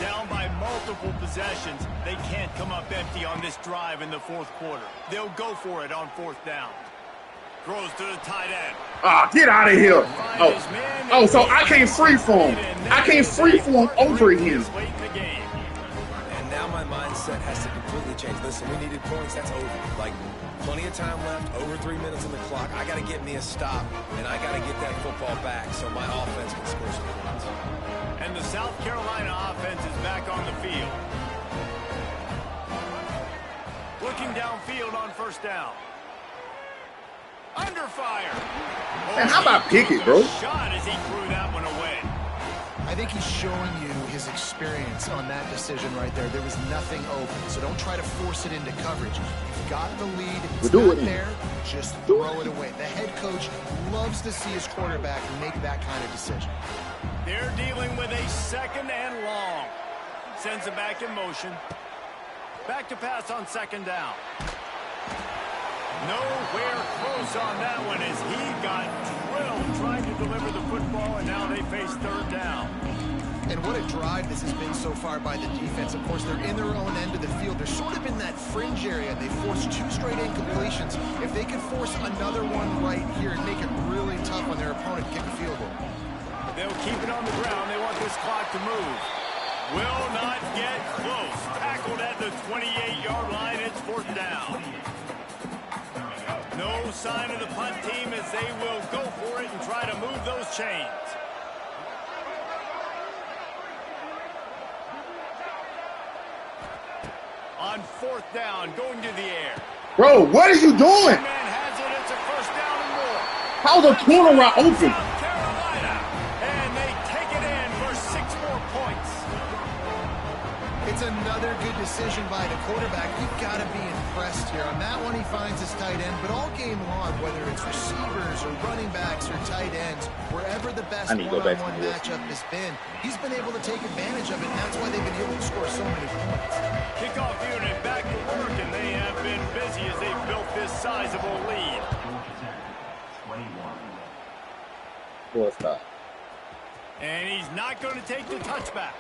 Down by multiple possessions, they can't come up empty on this drive in the fourth quarter. They'll go for it on fourth down. Throws to the tight end. Ah, get out of here. Oh, so I can't free form. I can't free form over him. And now my mindset has to completely change. Listen, we needed points. That's over. Like, plenty of time left, over 3 minutes on the clock. I got to get me a stop, and I got to get that football back so my offense can score some points. And the South Carolina offense is back on the field. Looking downfield on first down. Under fire. Man, how about Pickett, bro? Shot as he threw that one away. I think he's showing you his experience on that decision right there. There was nothing open, so don't try to force it into coverage. You've got the lead. If it's not there, just throw it away. The head coach loves to see his quarterback make that kind of decision. They're dealing with a second and long. Sends it back in motion. Back to pass on second down. Nowhere close on that one as he got drilled trying to deliver the football, and now they face third down. And what a drive this has been so far by the defense. Of course, they're in their own end of the field. They're sort of in that fringe area. They forced 2 straight incompletions. If they could force another one right here and make it really tough on their opponent to kick a field goal. They'll keep it on the ground. They want this clock to move. Will not get close. Tackled at the 28-yard line. It's fourth down. No sign of the punt team as they will go for it and try to move those chains. On fourth down, going to the air. Bro, what are you doing? Man has it. It's a first down and more. How's a corner route open? South Carolina, and they take it in for 6 more points. It's another good decision by the quarterback. You've got to be impressed here. On that one, he finds his tight end, but all game long, whether it's receivers or running backs or tight ends, wherever the best one-on-one matchup has been, he's been able to take advantage of it, and that's why they've been able to score so many points. Kickoff unit back to work, and they have been busy as they've built this sizable lead. And he's not going to take the touchback.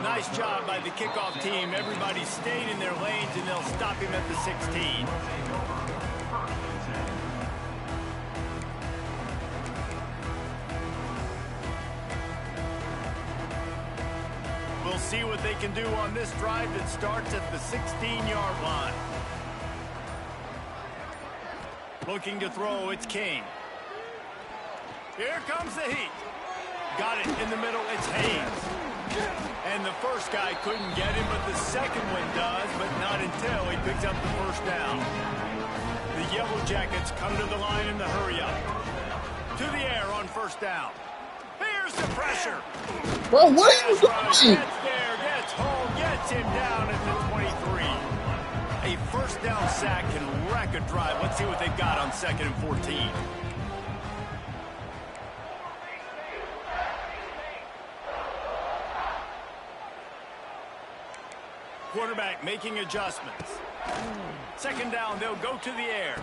Nice job by the kickoff team. Everybody stayed in their lanes, and they'll stop him at the 16. We'll see what they can do on this drive that starts at the 16-yard line. Looking to throw, it's King. Here comes the heat. Got it in the middle, it's Haynes. And the first guy couldn't get him, but the second one does, but not until he picks up the first down. The Yellow Jackets come to the line in the hurry-up. To the air on first down. Here's the pressure. Bro, what are you doing? Gets there, gets home, gets him down at the 23. A first down sack can wreck a drive. Let's see what they've got on second and 14. Quarterback making adjustments. Second down, they'll go to the air.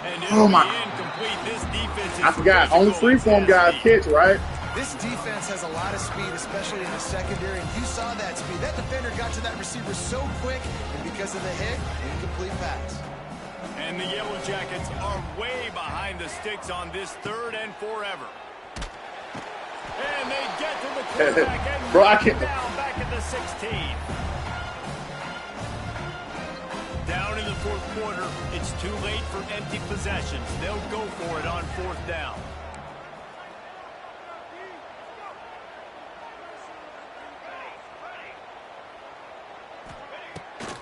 And it'll be incomplete. This defense is I forgot. Only free-form guys catch, right? This defense has a lot of speed, especially in the secondary, and you saw that speed. That defender got to that receiver so quick, and because of the hit, incomplete pass. And the Yellow Jackets are way behind the sticks on this third and forever. And they get to the quarterback and Bro, I can't. Down back at the 16. Down in the fourth quarter, it's too late for empty possessions. They'll go for it on fourth down.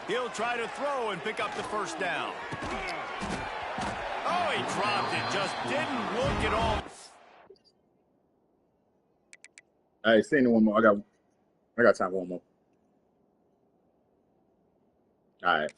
He'll try to throw and pick up the first down. Oh, he dropped it. Just didn't look at all. All right, send one more. I got time for one more. All right.